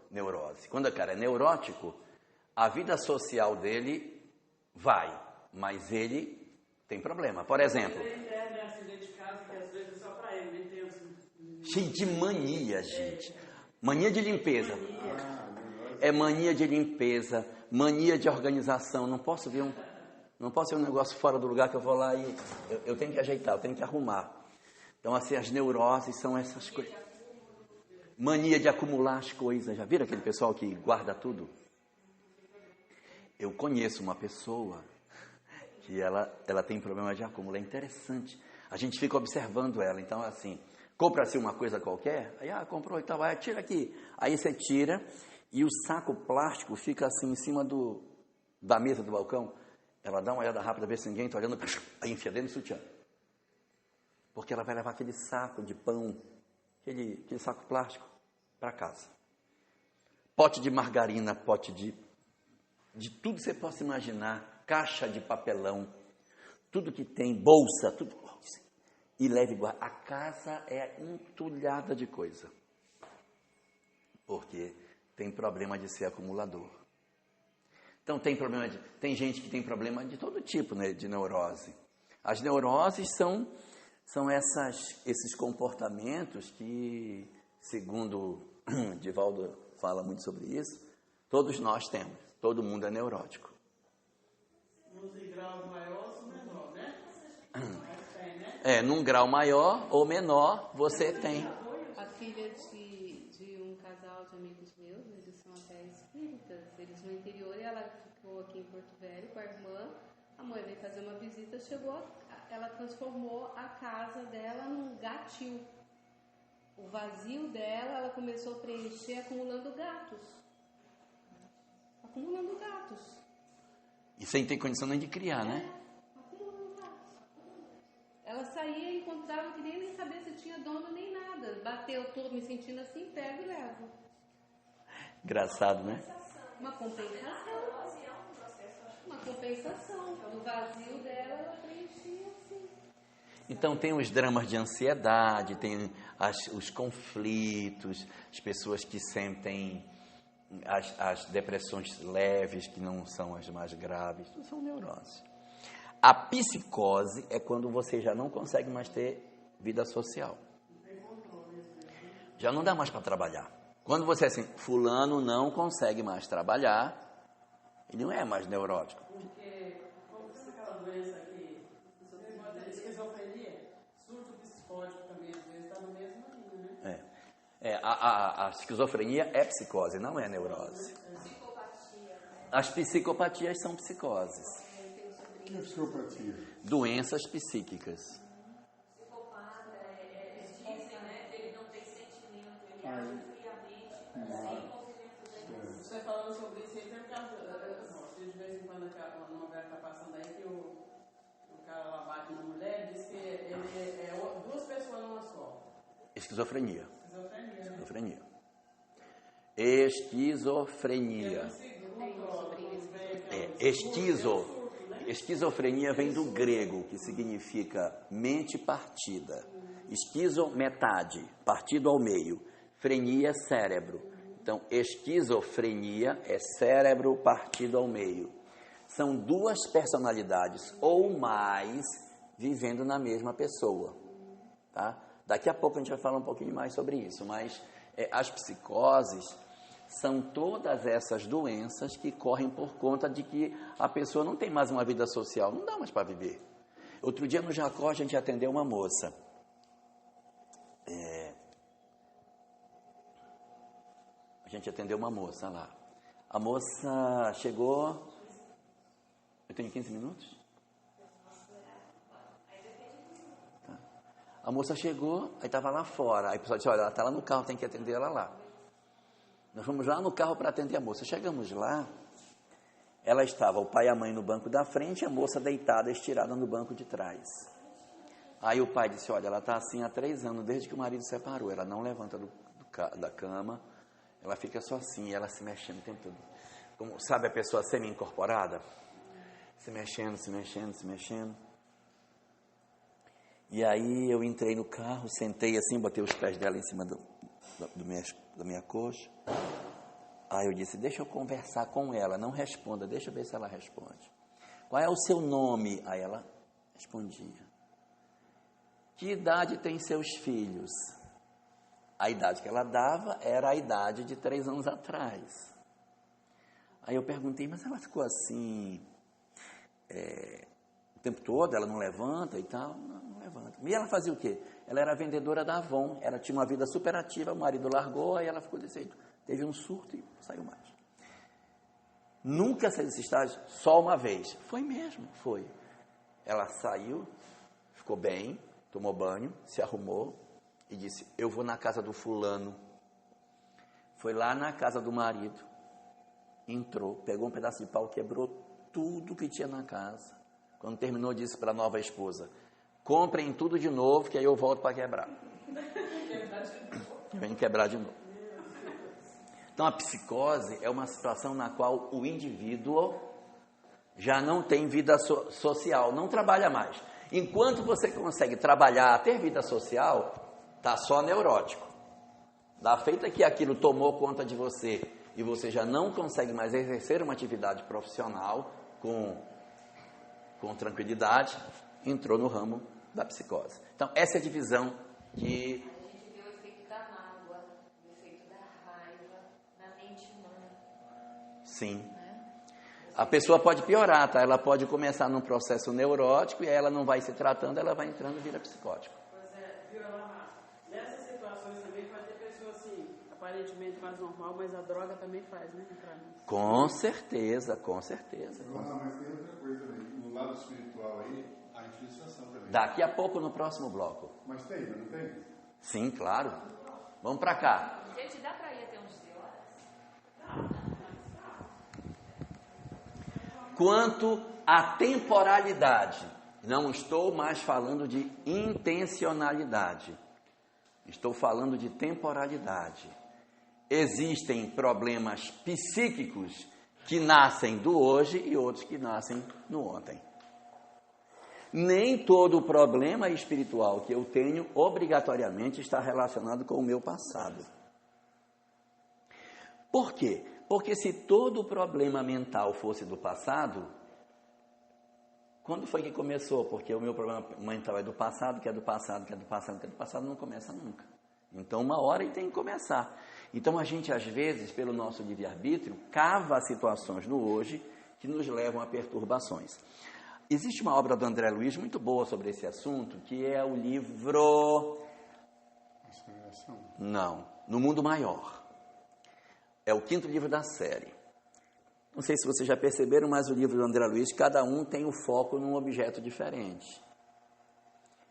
Neurose. Quando o cara é neurótico, a vida social dele vai, mas ele tem problema. Por exemplo... Cheio de mania, gente. Mania de limpeza. É mania de limpeza, mania de organização. Não posso ver um negócio fora do lugar que eu vou lá e eu tenho que ajeitar, eu tenho que arrumar. Então, assim, as neuroses são essas coisas. Mania de acumular as coisas. Já viram aquele pessoal que guarda tudo? Eu conheço uma pessoa que ela tem problema de acúmulo. É interessante. A gente fica observando ela. Então, assim, compra-se uma coisa qualquer, aí, comprou e tal, aí tira aqui. Aí você tira e o saco plástico fica assim em cima da mesa do balcão. Ela dá uma olhada rápida, vê se ninguém está olhando, aí enfia dentro do sutiã. Porque ela vai levar aquele saco de pão, aquele saco plástico, para casa. pote de margarina, pote de tudo que você possa imaginar, caixa de papelão, tudo que tem, bolsa, tudo. E leve igual. A casa é entulhada de coisa. Porque tem problema de ser acumulador. Então tem gente que tem problema de todo tipo, né, de neurose. As neuroses são esses comportamentos que, segundo Divaldo fala muito sobre isso, todos nós temos. Todo mundo é neurótico. Uns em grau maior ou menor, né? Num grau maior ou menor, você tem. A filha de um casal de amigos meus, eles são até espíritas, eles no interior, e ela ficou aqui em Porto Velho com a irmã. A mãe veio fazer uma visita, ela transformou a casa dela num gatil. O vazio dela, ela começou a preencher acumulando gatos. E sem ter condição nem de criar, né? Acumulando gatos. Ela saía e encontrava, não queria nem saber se tinha dono nem nada. Bateu, estou me sentindo assim, pego e levo. Engraçado, né? Uma compensação. Do vazio dela, ela preenchia assim. Então tem os dramas de ansiedade, tem os conflitos, as pessoas que sentem as depressões leves, que não são as mais graves, não são neuroses. A psicose é quando você já não consegue mais ter vida social. Já não dá mais para trabalhar. Quando você é assim, fulano não consegue mais trabalhar, ele não é mais neurótico. Porque, como se aquela doença que esquizofrenia, surto psicótico também, às vezes, está no mesmo linha, né? A esquizofrenia é psicose, não é neurose. As psicopatias são psicoses. O que é psicopatia? Doenças psíquicas. Psicopata, eles dizem, né, que ele não tem sentimento, ele age friamente, sem movimento dele. Você falando sobre isso aí, tem um caso, de vez em quando a novela está passando aí, que o cara lá bate na mulher, diz que ele é duas pessoas numa só. Esquizofrenia. Esquizofrenia. Esquizofrenia. Esquizofrenia vem do grego, que significa mente partida. Esquizo, metade, partido ao meio. Frenia, cérebro. Então, esquizofrenia é cérebro partido ao meio. São duas personalidades ou mais vivendo na mesma pessoa. Tá? Daqui a pouco a gente vai falar um pouquinho mais sobre isso, mas as psicoses são todas essas doenças que correm por conta de que a pessoa não tem mais uma vida social, não dá mais para viver. Outro dia no Jacó a gente atendeu uma moça. A gente atendeu uma moça lá. A moça chegou... Eu tenho 15 minutos? Tá. A moça chegou, aí estava lá fora. Aí o pessoal disse, olha, ela está lá no carro, tem que atender ela lá. Nós fomos lá no carro para atender a moça. Chegamos lá, ela estava, o pai e a mãe no banco da frente, a moça deitada, estirada no banco de trás. Aí o pai disse, olha, ela está assim há 3 anos, desde que o marido separou. Ela não levanta da cama, ela fica só assim, ela se mexendo o tempo todo. Como, sabe a pessoa semi-incorporada? Se mexendo, se mexendo, se mexendo. E aí eu entrei no carro, sentei assim, botei os pés dela em cima da minha coxa. Aí eu disse, deixa eu conversar com ela, não responda, deixa eu ver se ela responde. Qual é o seu nome? Aí ela respondia. Que idade tem seus filhos? A idade que ela dava era a idade de 3 anos atrás. Aí eu perguntei, mas ela ficou assim o tempo todo, ela não levanta e tal? Não levanta. E ela fazia o quê? Ela era vendedora da Avon, ela tinha uma vida super ativa, o marido largou, aí ela ficou desse jeito. Teve um surto e saiu mais. Nunca saiu desse estágio, só uma vez. Foi mesmo, foi. Ela saiu, ficou bem, tomou banho, se arrumou e disse, eu vou na casa do fulano. Foi lá na casa do marido, entrou, pegou um pedaço de pau, quebrou tudo que tinha na casa. Quando terminou, disse para a nova esposa, comprem tudo de novo, que aí eu volto para quebrar. Vem quebrar de novo. Então, a psicose é uma situação na qual o indivíduo já não tem vida social, não trabalha mais. Enquanto você consegue trabalhar, ter vida social, está só neurótico. Da feita que aquilo tomou conta de você e você já não consegue mais exercer uma atividade profissional com tranquilidade, entrou no ramo da psicose. Então, essa é a divisão que... A gente vê o efeito da mágoa, o efeito da raiva na mente humana. Sim. A pessoa pode piorar, tá? Ela pode começar num processo neurótico e aí ela não vai se tratando, ela vai entrando e vira psicótico. Pois é, viu, nessas situações também pode ter pessoa assim, aparentemente mais normal, mas a droga também faz, né? Com certeza, com certeza. Mas tem outra coisa também. No lado espiritual aí, a infiltração também. Daqui a pouco no próximo bloco. Mas tem, não tem? Sim, claro. Vamos para cá. Gente, dá para ir até 11 horas? Quanto à temporalidade, não estou mais falando de intencionalidade. Estou falando de temporalidade. Existem problemas psíquicos que nascem do hoje e outros que nascem no ontem. Nem todo problema espiritual que eu tenho obrigatoriamente está relacionado com o meu passado. Por quê? Porque se todo problema mental fosse do passado, quando foi que começou? Porque o meu problema mental é do passado, que é do passado, que é do passado, que é do passado, não começa nunca. Então, uma hora ele tem que começar. Então, a gente, às vezes, pelo nosso livre-arbítrio, cava situações no hoje que nos levam a perturbações. Existe uma obra do André Luiz muito boa sobre esse assunto, que é o livro... Não, No Mundo Maior. É o 5º livro da série. Não sei se vocês já perceberam, mas o livro do André Luiz, cada um tem o foco num objeto diferente.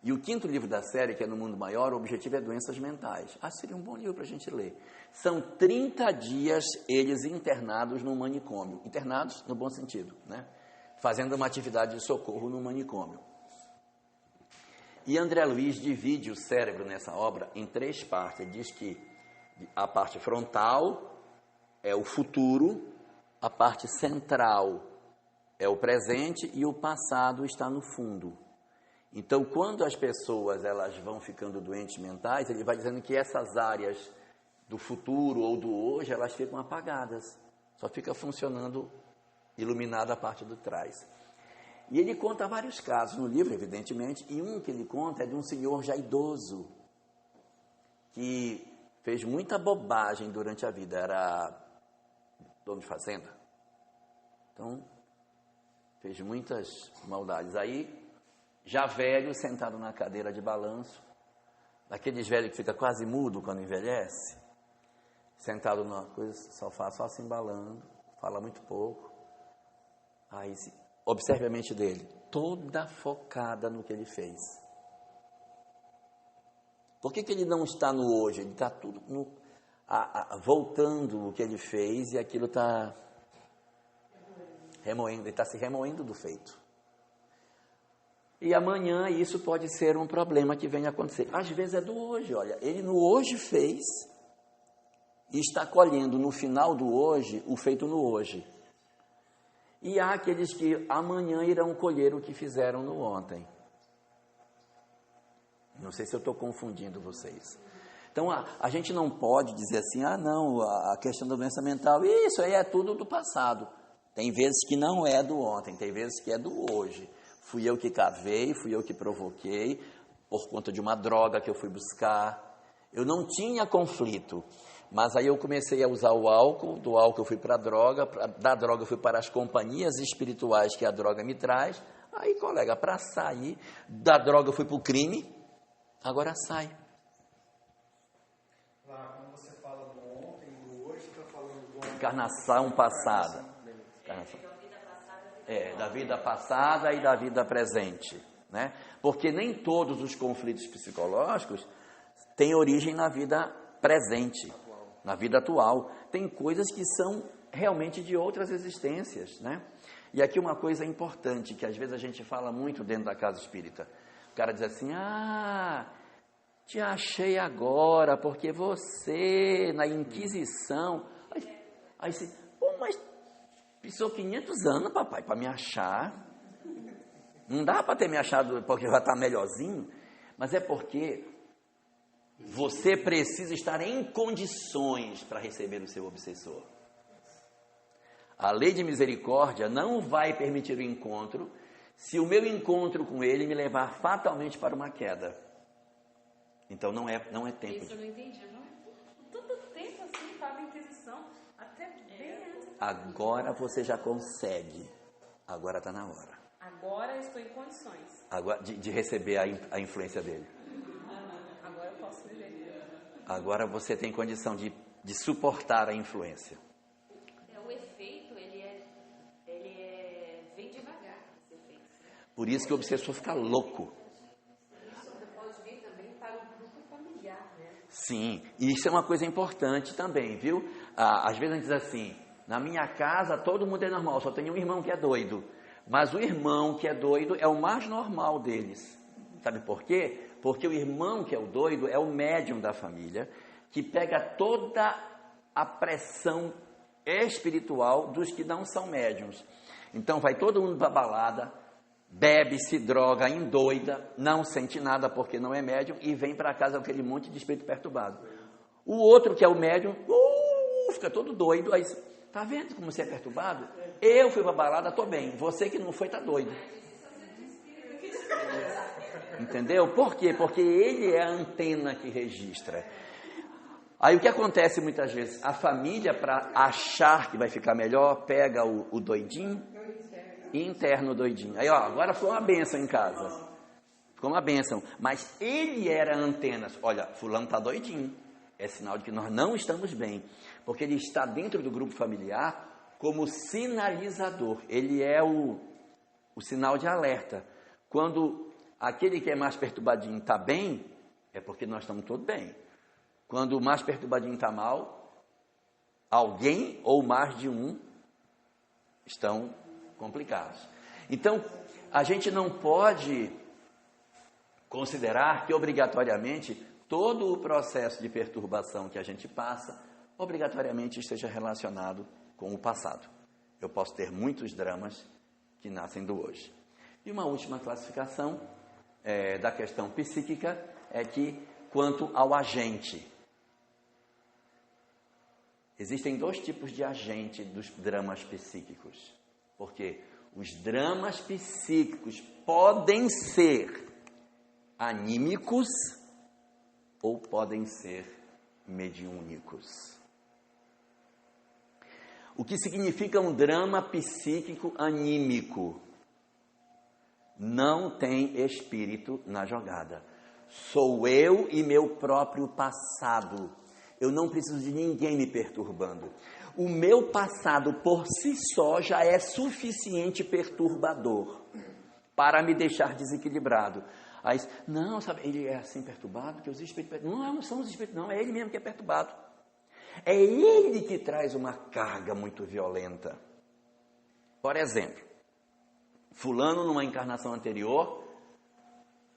E o 5º livro da série, que é No Mundo Maior, o objetivo é doenças mentais. Acho que seria um bom livro para a gente ler. São 30 dias eles internados no manicômio. Internados no bom sentido, né? Fazendo uma atividade de socorro no manicômio. E André Luiz divide o cérebro nessa obra em 3 partes. Ele diz que a parte frontal é o futuro, a parte central é o presente e o passado está no fundo. Então, quando as pessoas elas vão ficando doentes mentais, ele vai dizendo que essas áreas do futuro ou do hoje, elas ficam apagadas. Só fica funcionando iluminada a parte do trás. E ele conta vários casos no livro, evidentemente, e um que ele conta é de um senhor já idoso, que fez muita bobagem durante a vida, era dono de fazenda. Então, fez muitas maldades. Aí, já velho, sentado na cadeira de balanço, daqueles velhos que fica quase mudo quando envelhece, sentado numa coisa, sofá, só se embalando, fala muito pouco. Aí, observe a mente dele, toda focada no que ele fez. Por que ele não está no hoje? Ele está tudo voltando o que ele fez e aquilo está remoendo, ele está se remoendo do feito. E amanhã isso pode ser um problema que venha a acontecer. Às vezes é do hoje, olha, ele no hoje fez e está colhendo no final do hoje o feito no hoje. E há aqueles que amanhã irão colher o que fizeram no ontem. Não sei se eu estou confundindo vocês. Então, a gente não pode dizer assim, não, a questão da doença mental, isso aí é tudo do passado. Tem vezes que não é do ontem, tem vezes que é do hoje. Fui eu que cavei, fui eu que provoquei, por conta de uma droga que eu fui buscar. Eu não tinha conflito, mas aí eu comecei a usar o álcool, do álcool eu fui para a droga, da droga eu fui para as companhias espirituais que a droga me traz. Aí, colega, para sair da droga eu fui para o crime, agora sai. Lá, quando você fala do ontem, do hoje, está falando do ontem. Encarnação passada. Da vida passada e da vida presente, né? Porque nem todos os conflitos psicológicos têm origem na vida presente, na vida atual. Tem coisas que são realmente de outras existências, né? E aqui uma coisa importante, que às vezes a gente fala muito dentro da casa espírita. O cara diz assim, te achei agora, porque você, na Inquisição... Aí Aí você, pô, mas precisou 500 anos, papai, para me achar. Não dá para ter me achado porque já está melhorzinho. Mas é porque você precisa estar em condições para receber o seu obsessor. A lei de misericórdia não vai permitir o encontro se o meu encontro com ele me levar fatalmente para uma queda. Então não é tempo. Isso eu não entendi. Todo tempo assim, estava em Inquisição, até bem antes. Agora você já consegue. Agora está na hora. Agora eu estou em condições. Agora, de receber a influência dele. Agora eu posso viver. Agora você tem condição de suportar a influência. O efeito, vem devagar, esse efeito. Por isso que o obsessor fica louco. Isso pode vir também para o grupo familiar, né? Sim, e isso é uma coisa importante também, viu? Às vezes a gente diz assim, na minha casa todo mundo é normal, só tem um irmão que é doido. Mas o irmão que é doido é o mais normal deles. Sabe por quê? Porque o irmão que é o doido é o médium da família, que pega toda a pressão espiritual dos que não são médiums. Então vai todo mundo para a balada, bebe, se droga, endoida, não sente nada porque não é médium e vem para casa com aquele monte de espírito perturbado. O outro que é o médium, fica todo doido, aí tá vendo como você é perturbado? Eu fui para a balada, tô bem, você que não foi tá doido. Entendeu? Por quê? Porque ele é a antena que registra. Aí o que acontece muitas vezes? A família, para achar que vai ficar melhor, pega o doidinho e interna o doidinho. Aí, ó, agora foi uma bênção em casa. Ficou uma bênção. Mas ele era a antena. Olha, fulano está doidinho. É sinal de que nós não estamos bem. Porque ele está dentro do grupo familiar como sinalizador. Ele é o sinal de alerta. Quando aquele que é mais perturbadinho está bem, é porque nós estamos todos bem. Quando o mais perturbadinho está mal, alguém ou mais de um estão complicados. Então, a gente não pode considerar que obrigatoriamente todo o processo de perturbação que a gente passa, obrigatoriamente esteja relacionado com o passado. Eu posso ter muitos dramas que nascem do hoje. E uma última classificação da questão psíquica é que, quanto ao agente, existem dois tipos de agente dos dramas psíquicos. Porque os dramas psíquicos podem ser anímicos ou podem ser mediúnicos. O que significa um drama psíquico anímico? Não tem espírito na jogada. Sou eu e meu próprio passado. Eu não preciso de ninguém me perturbando. O meu passado por si só já é suficiente perturbador para me deixar desequilibrado. Aí, não, sabe, ele é assim perturbado, que os espíritos... Não são os espíritos, não, é ele mesmo que é perturbado. É ele que traz uma carga muito violenta. Por exemplo, fulano numa encarnação anterior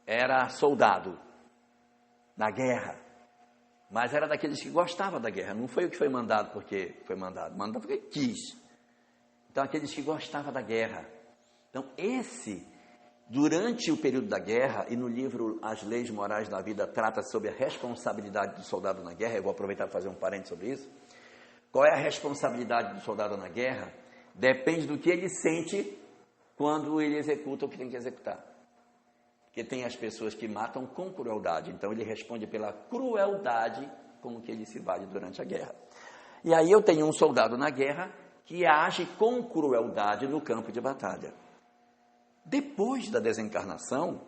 era soldado na guerra, mas era daqueles que gostava da guerra. Não foi o que foi mandado porque foi mandado, mandado porque quis. Então, aqueles que gostavam da guerra. Então, durante o período da guerra, e no livro As Leis Morais da Vida trata sobre a responsabilidade do soldado na guerra, eu vou aproveitar para fazer um parênteses sobre isso. Qual é a responsabilidade do soldado na guerra? Depende do que ele sente quando ele executa o que tem que executar. Porque tem as pessoas que matam com crueldade, então ele responde pela crueldade com que ele se vale durante a guerra. E aí eu tenho um soldado na guerra que age com crueldade no campo de batalha. Depois da desencarnação,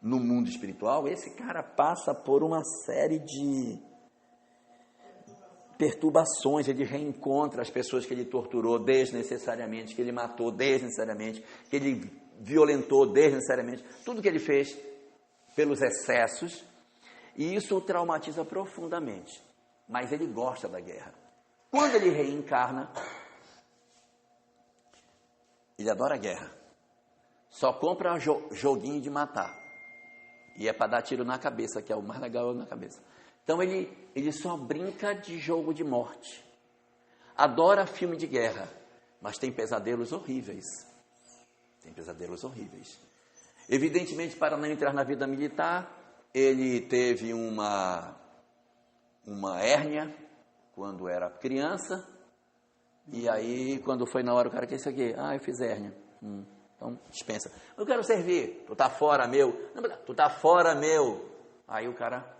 no mundo espiritual, esse cara passa por uma série de perturbações, ele reencontra as pessoas que ele torturou desnecessariamente, que ele matou desnecessariamente, que ele violentou desnecessariamente, tudo que ele fez pelos excessos, e isso o traumatiza profundamente. Mas ele gosta da guerra. Quando ele reencarna, ele adora a guerra. Só compra joguinho de matar. E é para dar tiro na cabeça, que é o mais legal na cabeça. Então ele só brinca de jogo de morte. adora filme de guerra, mas tem pesadelos horríveis. Tem pesadelos horríveis. Evidentemente, para não entrar na vida militar, ele teve uma hérnia quando era criança, e aí, quando foi na hora, o cara, que é isso aqui? Eu fiz hérnia. Então, dispensa. Eu quero servir. Tu tá fora, meu. Tu tá fora, meu. Aí o cara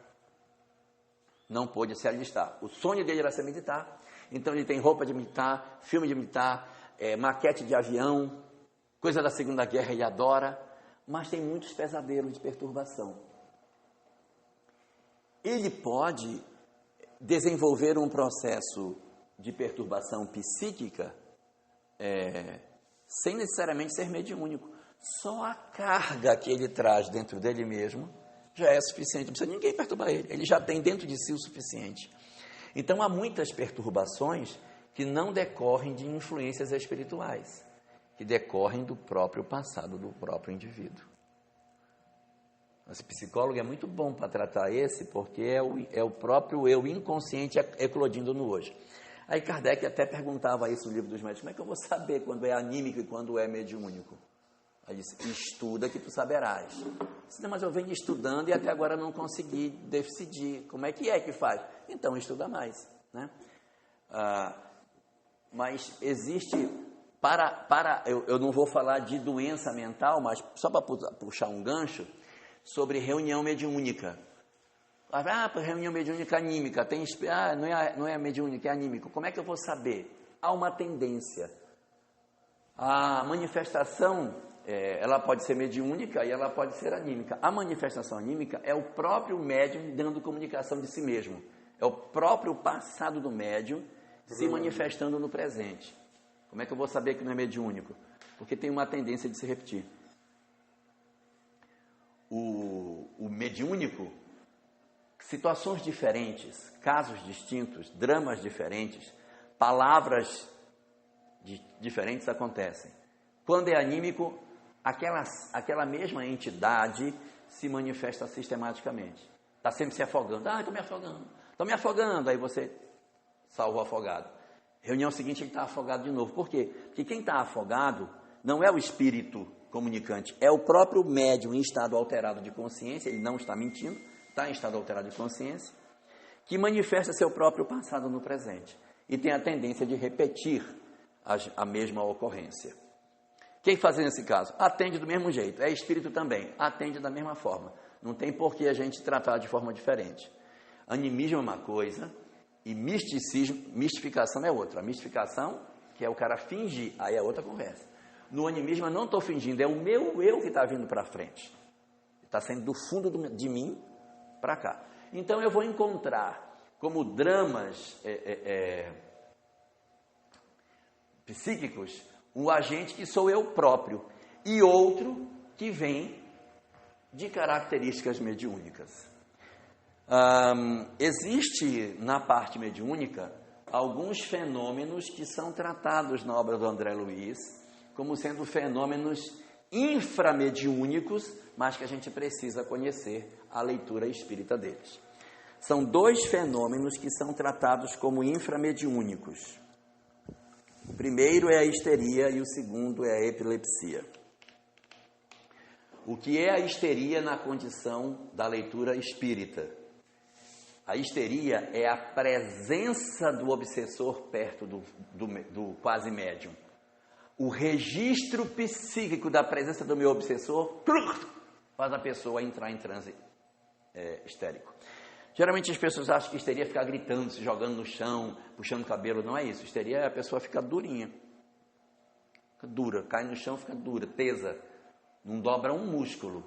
não pôde se alistar. O sonho dele era ser militar, então ele tem roupa de militar, filme de militar, maquete de avião, coisa da Segunda Guerra, ele adora, mas tem muitos pesadelos de perturbação. Ele pode desenvolver um processo de perturbação psíquica sem necessariamente ser mediúnico. Só a carga que ele traz dentro dele mesmo já é suficiente, não precisa ninguém perturbar ele. Ele já tem dentro de si o suficiente. Então, há muitas perturbações que não decorrem de influências espirituais, que decorrem do próprio passado do próprio indivíduo. Esse psicólogo é muito bom para tratar porque é o próprio eu inconsciente eclodindo no hoje. Aí Kardec até perguntava isso no Livro dos Médiuns: como é que eu vou saber quando é anímico e quando é mediúnico? Aí disse: estuda que tu saberás. Disse: não, mas eu venho estudando e até agora não consegui decidir. Como é que faz? Então, estuda mais, né? Mas existe, eu não vou falar de doença mental, mas só para puxar um gancho, sobre reunião mediúnica. Reunião mediúnica anímica, não é mediúnica, é anímico. Como é que eu vou saber? Há uma tendência. A manifestação, ela pode ser mediúnica e ela pode ser anímica. A manifestação anímica é o próprio médium dando comunicação de si mesmo. É o próprio passado do médium se manifestando no presente. Como é que eu vou saber que não é mediúnico? Porque tem uma tendência de se repetir. O mediúnico, situações diferentes, casos distintos, dramas diferentes, palavras diferentes acontecem. Quando é anímico, aquela mesma entidade se manifesta sistematicamente. Está sempre se afogando. Estou me afogando. Aí você salva o afogado. Reunião seguinte, ele está afogado de novo. Por quê? Porque quem está afogado não é o espírito comunicante, é o próprio médium em estado alterado de consciência, ele não está mentindo, está em estado alterado de consciência, que manifesta seu próprio passado no presente e tem a tendência de repetir a mesma ocorrência. Quem faz nesse caso? Atende do mesmo jeito, é espírito também, atende da mesma forma. Não tem por que a gente tratar de forma diferente. Animismo é uma coisa e mistificação é outra. A mistificação, que é o cara fingir, aí é outra conversa. No animismo eu não estou fingindo, é o meu eu que está vindo para frente. Está saindo do fundo de mim para cá. Então eu vou encontrar como dramas psíquicos um agente que sou eu próprio e outro que vem de características mediúnicas. Existe na parte mediúnica alguns fenômenos que são tratados na obra do André Luiz como sendo fenômenos inframediúnicos, mas que a gente precisa conhecer a leitura espírita deles. São dois fenômenos que são tratados como inframediúnicos. O primeiro é a histeria e o segundo é a epilepsia. O que é a histeria na condição da leitura espírita? A histeria é a presença do obsessor perto do quase médium. O registro psíquico da presença do meu obsessor faz a pessoa entrar em transe histérico. Geralmente as pessoas acham que histeria é ficar gritando, se jogando no chão, puxando o cabelo. Não é isso. Histeria é a pessoa ficar durinha. Fica dura, cai no chão, fica dura, tesa. Não dobra um músculo.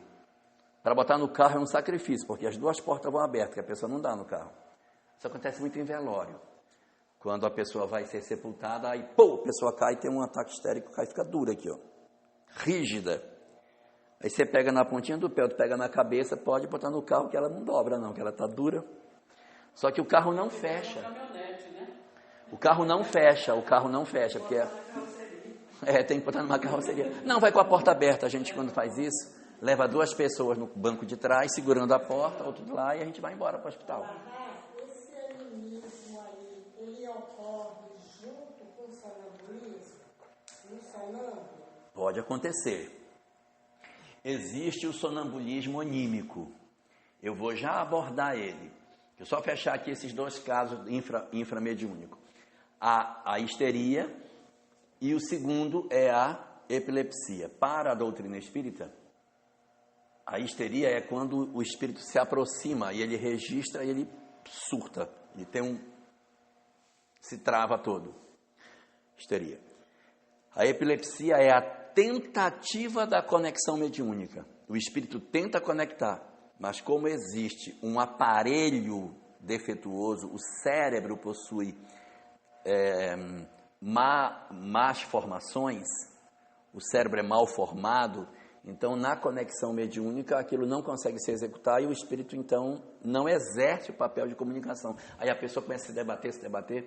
Para botar no carro é um sacrifício, porque as duas portas vão abertas, que a pessoa não dá no carro. Isso acontece muito em velório. Quando a pessoa vai ser sepultada, aí, a pessoa cai e tem um ataque histérico, cai e fica dura aqui, ó. Rígida. Aí você pega na pontinha do pé, tu pega na cabeça, pode botar no carro, que ela não dobra não, que ela está dura. Só que o carro não fecha. O carro não fecha, porque tem que botar numa carroceria. Não, vai com a porta aberta, a gente quando faz isso, leva duas pessoas no banco de trás, segurando a porta, outro de lá, e a gente vai embora para o hospital. Esse animismo aí, ele ocorre junto Pode acontecer. Existe o sonambulismo onímico. Eu vou já abordar ele. Eu só fechar aqui esses dois casos inframediúnico. A histeria e o segundo é a epilepsia. Para a doutrina espírita, a histeria é quando o espírito se aproxima e ele registra e ele surta. Ele tem se trava todo. Histeria. A epilepsia é a tentativa da conexão mediúnica. O espírito tenta conectar, mas como existe um aparelho defeituoso, o cérebro possui más formações, o cérebro é mal formado, então na conexão mediúnica aquilo não consegue se executar e o espírito então não exerce o papel de comunicação. Aí a pessoa começa a se debater,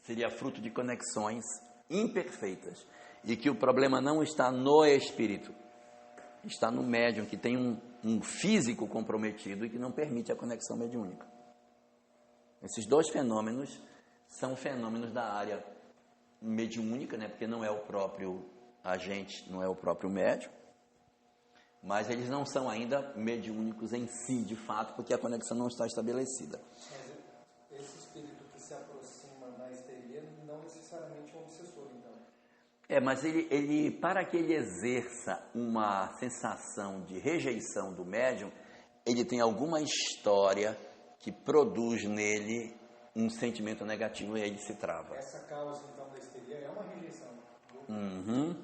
seria fruto de conexões imperfeitas. E que o problema não está no espírito, está no médium, que tem um físico comprometido e que não permite a conexão mediúnica. Esses dois fenômenos são fenômenos da área mediúnica, né? Porque não é o próprio agente, não é o próprio médium, mas eles não são ainda mediúnicos em si, de fato, porque a conexão não está estabelecida. Mas esse espírito que se aproxima na histeria não necessariamente é um obsessor, então. Mas ele, para que ele exerça uma sensação de rejeição do médium, ele tem alguma história que produz nele um sentimento negativo e aí ele se trava. Essa causa, então, da histeria é uma rejeição. Uhum.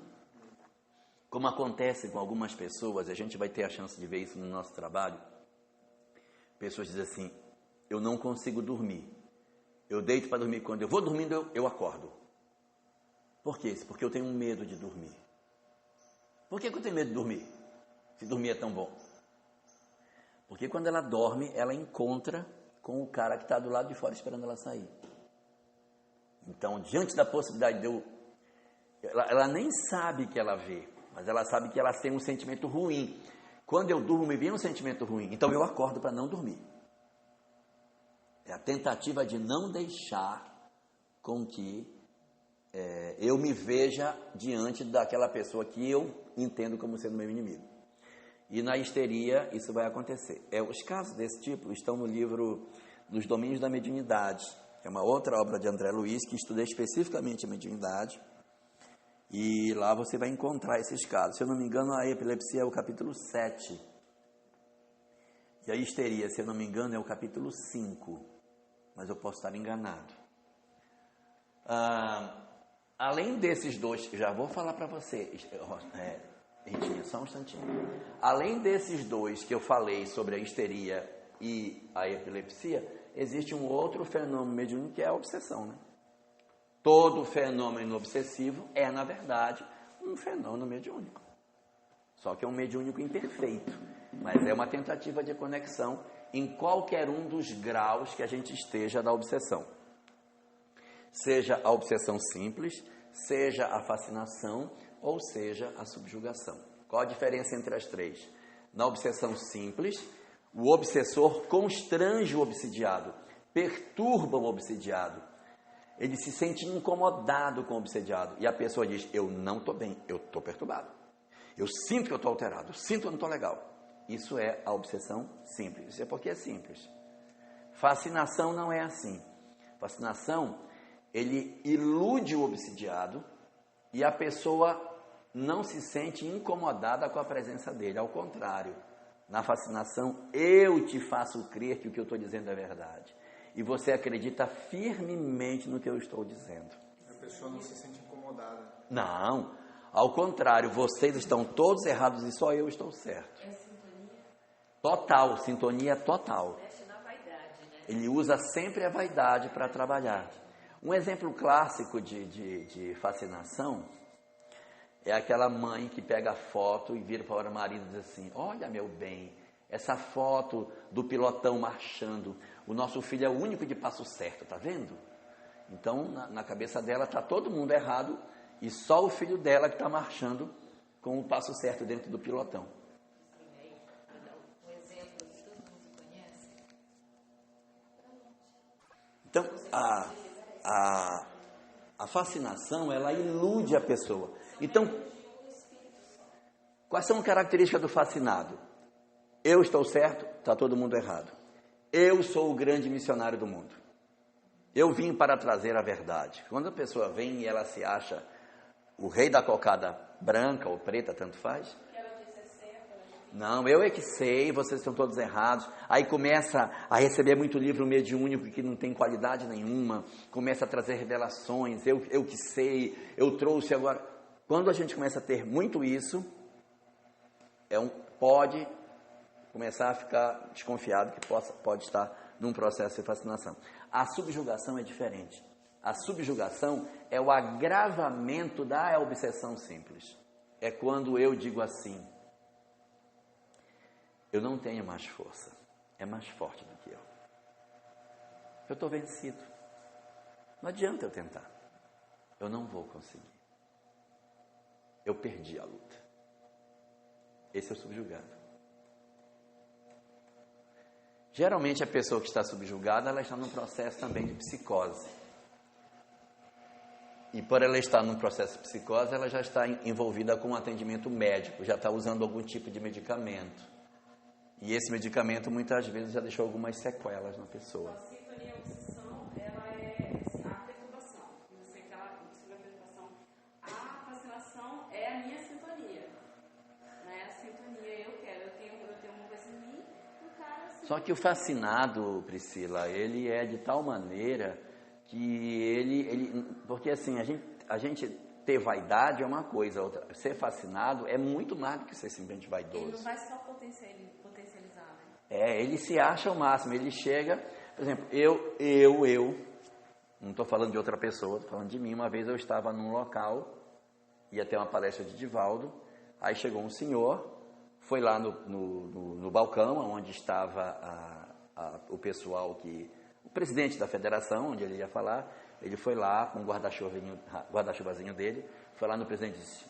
Como acontece com algumas pessoas, a gente vai ter a chance de ver isso no nosso trabalho. Pessoas dizem assim, eu não consigo dormir. Eu deito para dormir, quando eu vou dormindo, eu acordo. Por quê? Porque eu tenho medo de dormir. Por que eu tenho medo de dormir? Se dormir é tão bom. Porque quando ela dorme, ela encontra com o cara que está do lado de fora esperando ela sair. Então, diante da possibilidade de eu... Ela nem sabe que ela vê, mas ela sabe que ela tem um sentimento ruim. Quando eu durmo, me vem um sentimento ruim. Então, eu acordo para não dormir. É a tentativa de não deixar com que eu me veja diante daquela pessoa que eu entendo como sendo meu inimigo. E na histeria isso vai acontecer. Os casos desse tipo estão no livro Nos Domínios da Mediunidade, que é uma outra obra de André Luiz, que estuda especificamente a mediunidade. E lá você vai encontrar esses casos. Se eu não me engano, a epilepsia é o capítulo 7. E a histeria, se eu não me engano, é o capítulo 5. Mas eu posso estar enganado. Além desses dois, já vou falar para você, Ritinha, só um instantinho. Além desses dois que eu falei sobre a histeria e a epilepsia, existe um outro fenômeno mediúnico que é a obsessão, né? Todo fenômeno obsessivo é, na verdade, um fenômeno mediúnico. Só que é um mediúnico imperfeito, mas é uma tentativa de conexão em qualquer um dos graus que a gente esteja da obsessão. Seja a obsessão simples, seja a fascinação, ou seja a subjugação. Qual a diferença entre as três? Na obsessão simples, o obsessor constrange o obsidiado, perturba o obsidiado. Ele se sente incomodado com o obsidiado. E a pessoa diz, eu não estou bem, eu estou perturbado. Eu sinto que eu estou alterado, eu sinto que eu não estou legal. Isso é a obsessão simples. Isso é porque é simples. Fascinação não é assim. Fascinação, ele ilude o obsidiado e a pessoa não se sente incomodada com a presença dele. Ao contrário, na fascinação, eu te faço crer que o que eu estou dizendo é verdade. E você acredita firmemente no que eu estou dizendo. A pessoa não se sente incomodada. Não, ao contrário, vocês estão todos errados e só eu estou certo. É sintonia? Total, sintonia total. Mexe na vaidade, né? Ele usa sempre a vaidade para trabalhar. Um exemplo clássico de fascinação é aquela mãe que pega a foto e vira para o marido e diz assim, olha meu bem, essa foto do pilotão marchando, o nosso filho é o único de passo certo, tá vendo? Então, na cabeça dela está todo mundo errado e só o filho dela que está marchando com o passo certo dentro do pilotão. Um exemplo que todo mundo conhece. Então, a fascinação, ela ilude a pessoa. Então, Quais são as características do fascinado? Eu estou certo, está todo mundo errado. Eu sou o grande missionário do mundo. Eu vim para trazer a verdade. Quando a pessoa vem e ela se acha o rei da cocada branca ou preta, tanto faz. Não, eu é que sei, vocês estão todos errados. Aí começa a receber muito livro mediúnico que não tem qualidade nenhuma. Começa a trazer revelações, eu que sei, eu trouxe agora. Quando a gente começa a ter muito isso, pode começar a ficar desconfiado que pode estar num processo de fascinação. A subjugação é diferente. A subjugação é o agravamento da obsessão simples. É quando eu digo assim: eu não tenho mais força, é mais forte do que eu. Eu estou vencido. Não adianta eu tentar. Eu não vou conseguir. Eu perdi a luta. Esse é o subjugado. Geralmente a pessoa que está subjugada, ela está num processo também de psicose. E por ela estar num processo de psicose, ela já está envolvida com um atendimento médico, já está usando algum tipo de medicamento. E esse medicamento muitas vezes já deixou algumas sequelas na pessoa. A sintonia e a obsessão, ela é a perturbação. Eu sei que ela sobre a perturbação. A fascinação é a minha sintonia. Não é a sintonia, eu tenho uma coisa em mim, o cara... Só que o fascinado, Priscila, ele é de tal maneira que ele porque assim, a gente ter vaidade é uma coisa, outra, ser fascinado é muito mais do que ser simplesmente vaidoso. Ele não vai só potencializar, né? Ele se acha o máximo, ele chega, por exemplo, eu, não estou falando de outra pessoa, estou falando de mim. Uma vez eu estava num local, ia ter uma palestra de Divaldo, aí chegou um senhor, foi lá no balcão, onde estava o pessoal o presidente da federação, onde ele ia falar. Ele foi lá com o guarda-chuvazinho dele, foi lá no presidente e disse: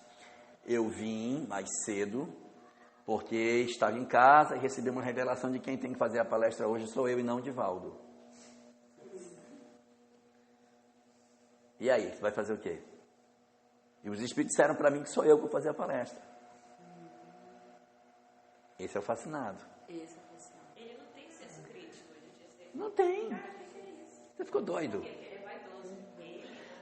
eu vim mais cedo, porque estava em casa e recebi uma revelação de quem tem que fazer a palestra hoje sou eu e não Divaldo. E aí, você vai fazer o quê? E os espíritos disseram para mim que sou eu que vou fazer a palestra. Esse é o fascinado. Ele não tem senso crítico de dizer. Não tem. Você ficou doido.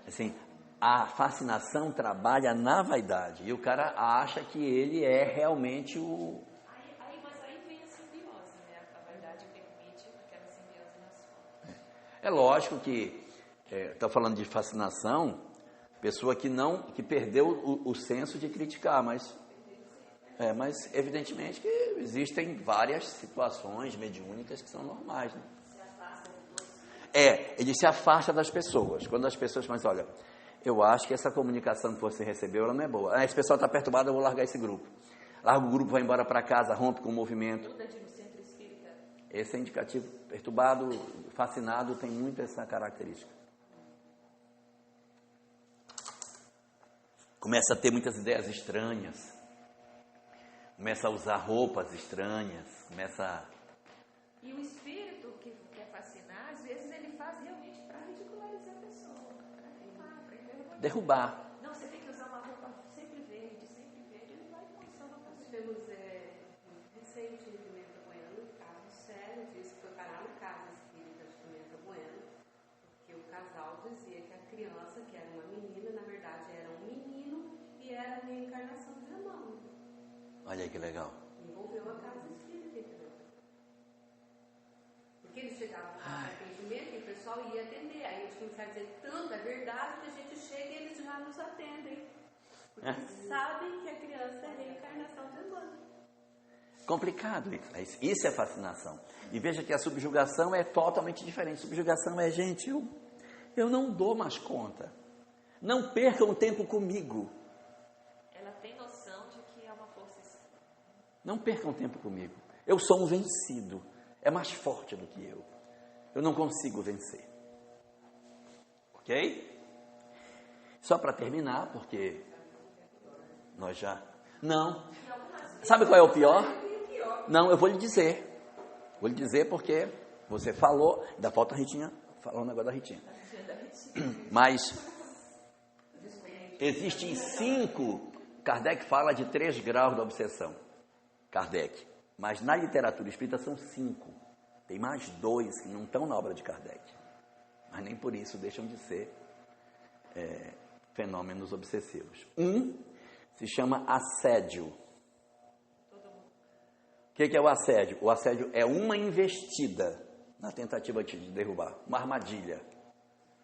Assim, a fascinação trabalha na vaidade. E o cara acha que ele é realmente o... Mas aí vem a simbiose, né? A vaidade permite aquela simbiose nas formas. É lógico que, estou falando de fascinação, pessoa que perdeu o senso de criticar, mas evidentemente que existem várias situações mediúnicas que são normais, né? Ele se afasta das pessoas. Quando as pessoas, mas olha, eu acho que essa comunicação que você recebeu, ela não é boa. Esse pessoal está perturbado, eu vou largar esse grupo. Larga o grupo, vai embora para casa, rompe com o movimento. Esse é indicativo. Perturbado, fascinado, tem muito essa característica. Começa a ter muitas ideias estranhas. Começa a usar roupas estranhas. E o espírito que quer fascinar, às vezes ele faz realmente para ridicularizar a pessoa, para queimar, para derrubar. Não, você tem que usar uma roupa sempre verde, ele vai mostrando a Nós tivemos recente em Pimenta Bueno um caso sério disso, foi parar na casa espírita de Pimenta Bueno, porque o casal dizia que a criança, que era uma menina, na verdade era um menino e era a reencarnação de irmão. Olha aí que legal. Envolveu a casa espírita, entendeu? Porque eles chegavam para atendimento e o pessoal ia atender. Aí eles começaram a dizer tanto, é verdade, que a gente chega e eles já nos atendem. Porque sabem que a criança é reencarnação de irmã. Complicado isso. Isso é fascinação. E veja que a subjugação é totalmente diferente. Subjugação é, gente, eu não dou mais conta. Não percam tempo comigo. Ela tem noção de que é uma força externa. Não percam tempo comigo. Eu sou um vencido. É mais forte do que eu. Eu não consigo vencer. Ok? Só para terminar, porque nós já... Não. Sabe qual é o pior? Não, eu vou lhe dizer. Vou lhe dizer porque você falou, ainda falta a Ritinha falar um negócio da Ritinha. Mas existem Kardec fala de 3 graus da obsessão. Kardec. Mas na literatura espírita são 5. Tem mais 2 que não estão na obra de Kardec. Mas nem por isso deixam de ser fenômenos obsessivos. Um se chama assédio. O que é o assédio? O assédio é uma investida na tentativa de derrubar, uma armadilha.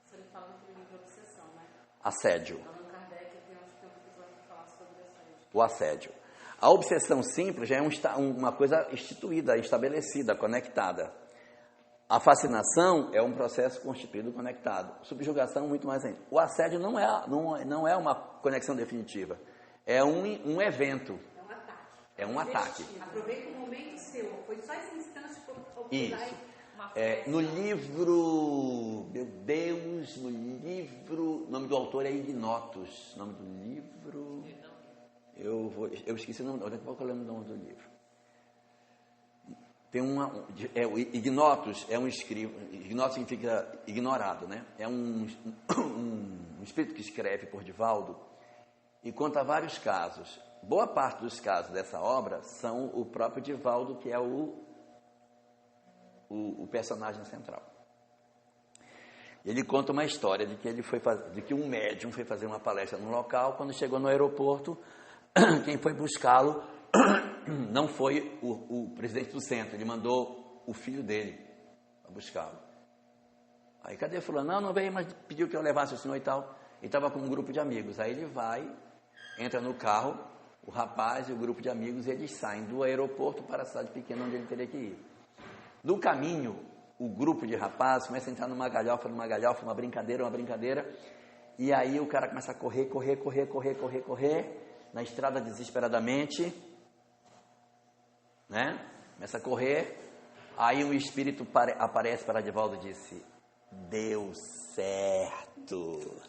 Você me fala no livro Obsessão, né? Assédio. Allan Kardec tem um episódio que fala sobre assédio. O assédio. A obsessão simples já é uma coisa instituída, estabelecida, conectada. A fascinação é um processo constituído, conectado. Subjugação, muito mais ainda. O assédio não é uma conexão definitiva. É um evento. É um ataque. É um ataque. Aproveita o momento seu. Foi só esse instante para Isso. No livro, meu Deus, no livro, o nome do autor é Ignotos. O nome do livro, eu esqueci o nome, daqui a pouco eu lembro o nome do livro. Tem Ignotos é um escriba, Ignotos significa ignorado, né? É um espírito que escreve por Divaldo e conta vários casos. Boa parte dos casos dessa obra são o próprio Divaldo, que é o personagem central. Ele conta uma história de que um médium foi fazer uma palestra no local. Quando chegou no aeroporto, quem foi buscá-lo não foi o presidente do centro, ele mandou o filho dele para buscá-lo. Aí, cadê fulano? Não veio, mas pediu que eu levasse o senhor e tal. Ele estava com um grupo de amigos. Aí ele vai, entra no carro, o rapaz e o grupo de amigos, e eles saem do aeroporto para a cidade pequena onde ele teria que ir. No caminho, o grupo de rapazes começa a entrar numa galhofa, uma brincadeira, e aí o cara começa a correr, na estrada desesperadamente, né? Começa a correr, aí um espírito aparece para Divaldo e disse: deu certo,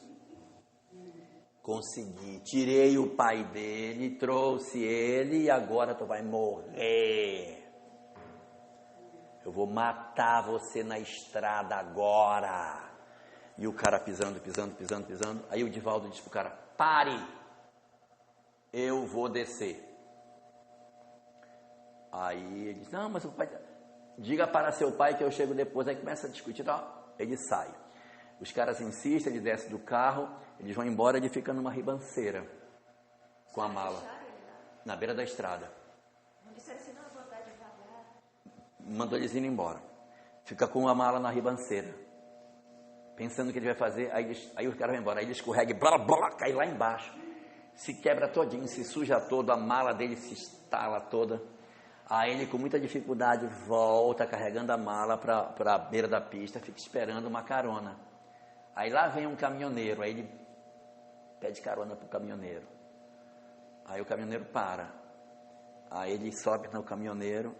consegui, tirei o pai dele, trouxe ele e agora tu vai morrer. Eu vou matar você na estrada agora. E o cara pisando. Aí o Divaldo disse pro cara: pare, eu vou descer. Aí ele disse: não, mas o pai, diga para seu pai que eu chego depois. Aí começa a discutir, ele sai. Os caras insistem, ele desce do carro, eles vão embora, ele fica numa ribanceira com a mala na beira da estrada. Não disseram assim, não, vou andar devagar. Mandou eles ir embora. Fica com a mala na ribanceira, pensando o que ele vai fazer. Aí os caras vão embora. Aí ele escorrega e cai lá embaixo. Se quebra todinho, se suja todo, a mala dele se estala toda. Aí ele, com muita dificuldade, volta carregando a mala para a beira da pista, fica esperando uma carona. Aí lá vem um caminhoneiro, aí ele pede carona para o caminhoneiro. Aí o caminhoneiro para. Aí ele sobe no caminhoneiro,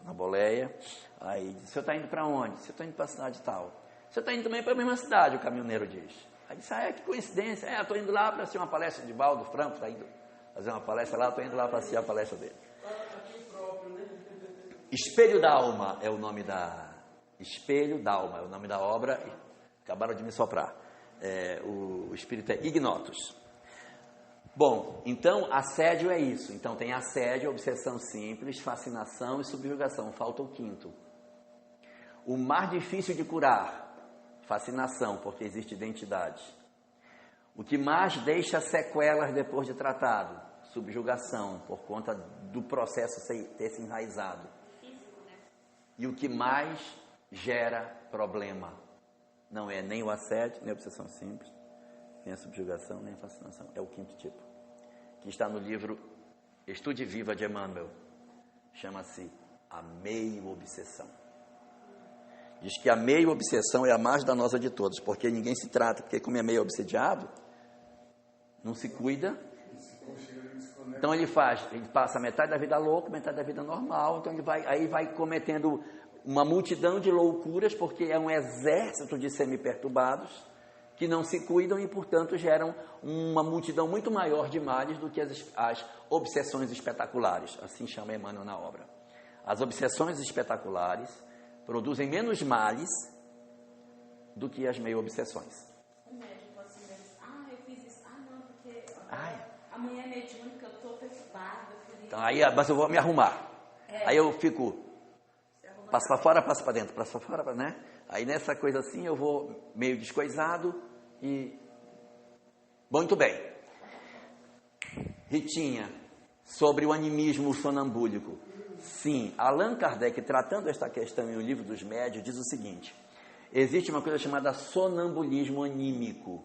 na boleia. Aí diz: o senhor está indo para onde? O senhor está indo para a cidade tal. O senhor está indo também para a mesma cidade, o caminhoneiro diz. Aí diz: que coincidência. Estou indo lá para assistir uma palestra de Divaldo Franco, está indo fazer uma palestra lá, estou indo lá para assistir a palestra dele. Espelho da Alma é o nome da... Espelho da Alma é o nome da obra. Acabaram de me soprar. O espírito é Ignotos. Bom, então assédio é isso. Então tem assédio, obsessão simples, fascinação e subjugação. Falta o quinto. O mais difícil de curar, fascinação, porque existe identidade. O que mais deixa sequelas depois de tratado, subjugação, por conta do processo ter se enraizado. E o que mais gera problema não é nem o assédio, nem a obsessão simples, nem a subjugação, nem a fascinação. É o quinto tipo, que está no livro Estude Viva de Emmanuel. Chama-se a meio-obsessão. Diz que a meio-obsessão é a mais danosa de todas, porque ninguém se trata, porque como é meio obsediado, não se cuida. Então ele passa metade da vida louco, metade da vida normal. Então ele vai cometendo uma multidão de loucuras, porque é um exército de semi-perturbados que não se cuidam e, portanto, geram uma multidão muito maior de males do que as obsessões espetaculares. Assim chama Emmanuel na obra. As obsessões espetaculares produzem menos males do que as meio-obsessões. O médico assim, eu fiz isso. Não, porque... amanhã é mediúnica, eu estou perturbada. Então, aí, mas eu vou me arrumar. Aí eu fico, passo para fora, passo para dentro, passo para fora, né? Aí nessa coisa assim eu vou meio descoisado e... Muito bem. Ritinha, sobre o animismo sonambúlico. Sim, Allan Kardec, tratando esta questão em O Livro dos Médiuns, diz o seguinte: existe uma coisa chamada sonambulismo anímico.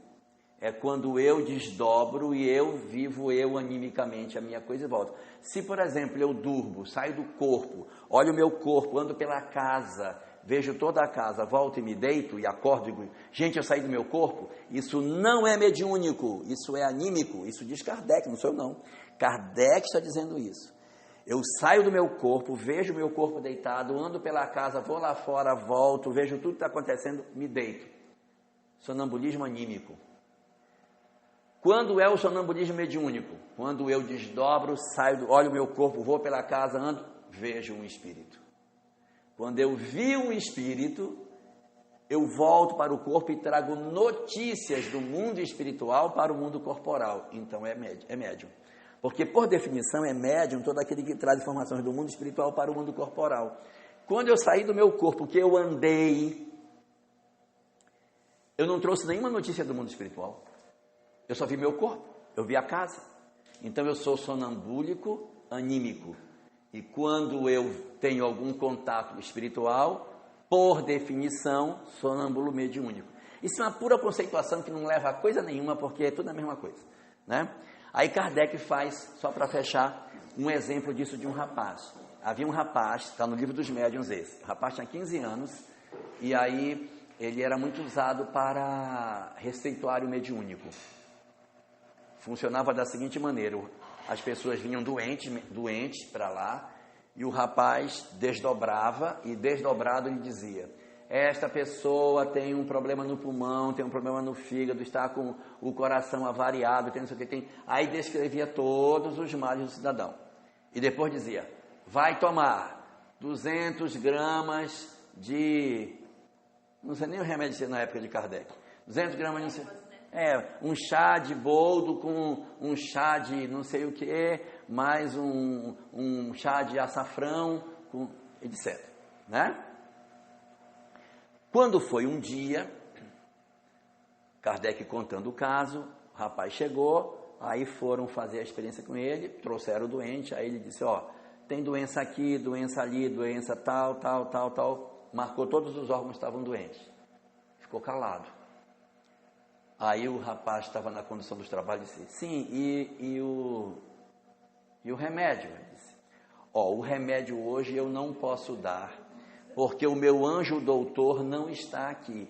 É quando eu desdobro e eu vivo animicamente a minha coisa e volto. Se, por exemplo, eu durmo, saio do corpo, olho o meu corpo, ando pela casa, vejo toda a casa, volto e me deito e acordo e digo, gente, eu saí do meu corpo, isso não é mediúnico, isso é anímico, isso diz Kardec, não sou eu não. Kardec está dizendo isso. Eu saio do meu corpo, vejo o meu corpo deitado, ando pela casa, vou lá fora, volto, vejo tudo que está acontecendo, me deito. Sonambulismo anímico. Quando é o sonambulismo mediúnico? Quando eu desdobro, saio, olho o meu corpo, vou pela casa, ando, vejo um espírito. Quando eu vi um espírito, eu volto para o corpo e trago notícias do mundo espiritual para o mundo corporal. Então é médium. Porque, por definição, é médium todo aquele que traz informações do mundo espiritual para o mundo corporal. Quando eu saí do meu corpo, que eu andei, eu não trouxe nenhuma notícia do mundo espiritual. Eu só vi meu corpo, eu vi a casa. Então eu sou sonambúlico anímico. E quando eu tenho algum contato espiritual, por definição, sonâmbulo mediúnico. Isso é uma pura conceituação que não leva a coisa nenhuma, porque é tudo a mesma coisa, né? Aí Kardec faz, só para fechar, um exemplo disso de um rapaz. Havia um rapaz, está no Livro dos Médiuns esse. O rapaz tinha 15 anos e aí ele era muito usado para receituário mediúnico. Funcionava da seguinte maneira: as pessoas vinham doentes para lá e o rapaz desdobrava e desdobrado lhe dizia: esta pessoa tem um problema no pulmão, tem um problema no fígado, está com o coração avariado, tem não sei o que tem. Aí descrevia todos os males do cidadão. E depois dizia: vai tomar 200 gramas de... Não sei nem o remédio na época de Kardec. 200 gramas, não sei... um chá de boldo com um chá de não sei o que, mais um chá de açafrão, etc. Né? Quando foi um dia, Kardec contando o caso, o rapaz chegou, aí foram fazer a experiência com ele, trouxeram o doente, aí ele disse, tem doença aqui, doença ali, doença tal, marcou todos os órgãos que estavam doentes. Ficou calado. Aí o rapaz estava na condução dos trabalhos e disse, sim, e o remédio? Ele disse, o remédio hoje eu não posso dar, porque o meu anjo doutor não está aqui.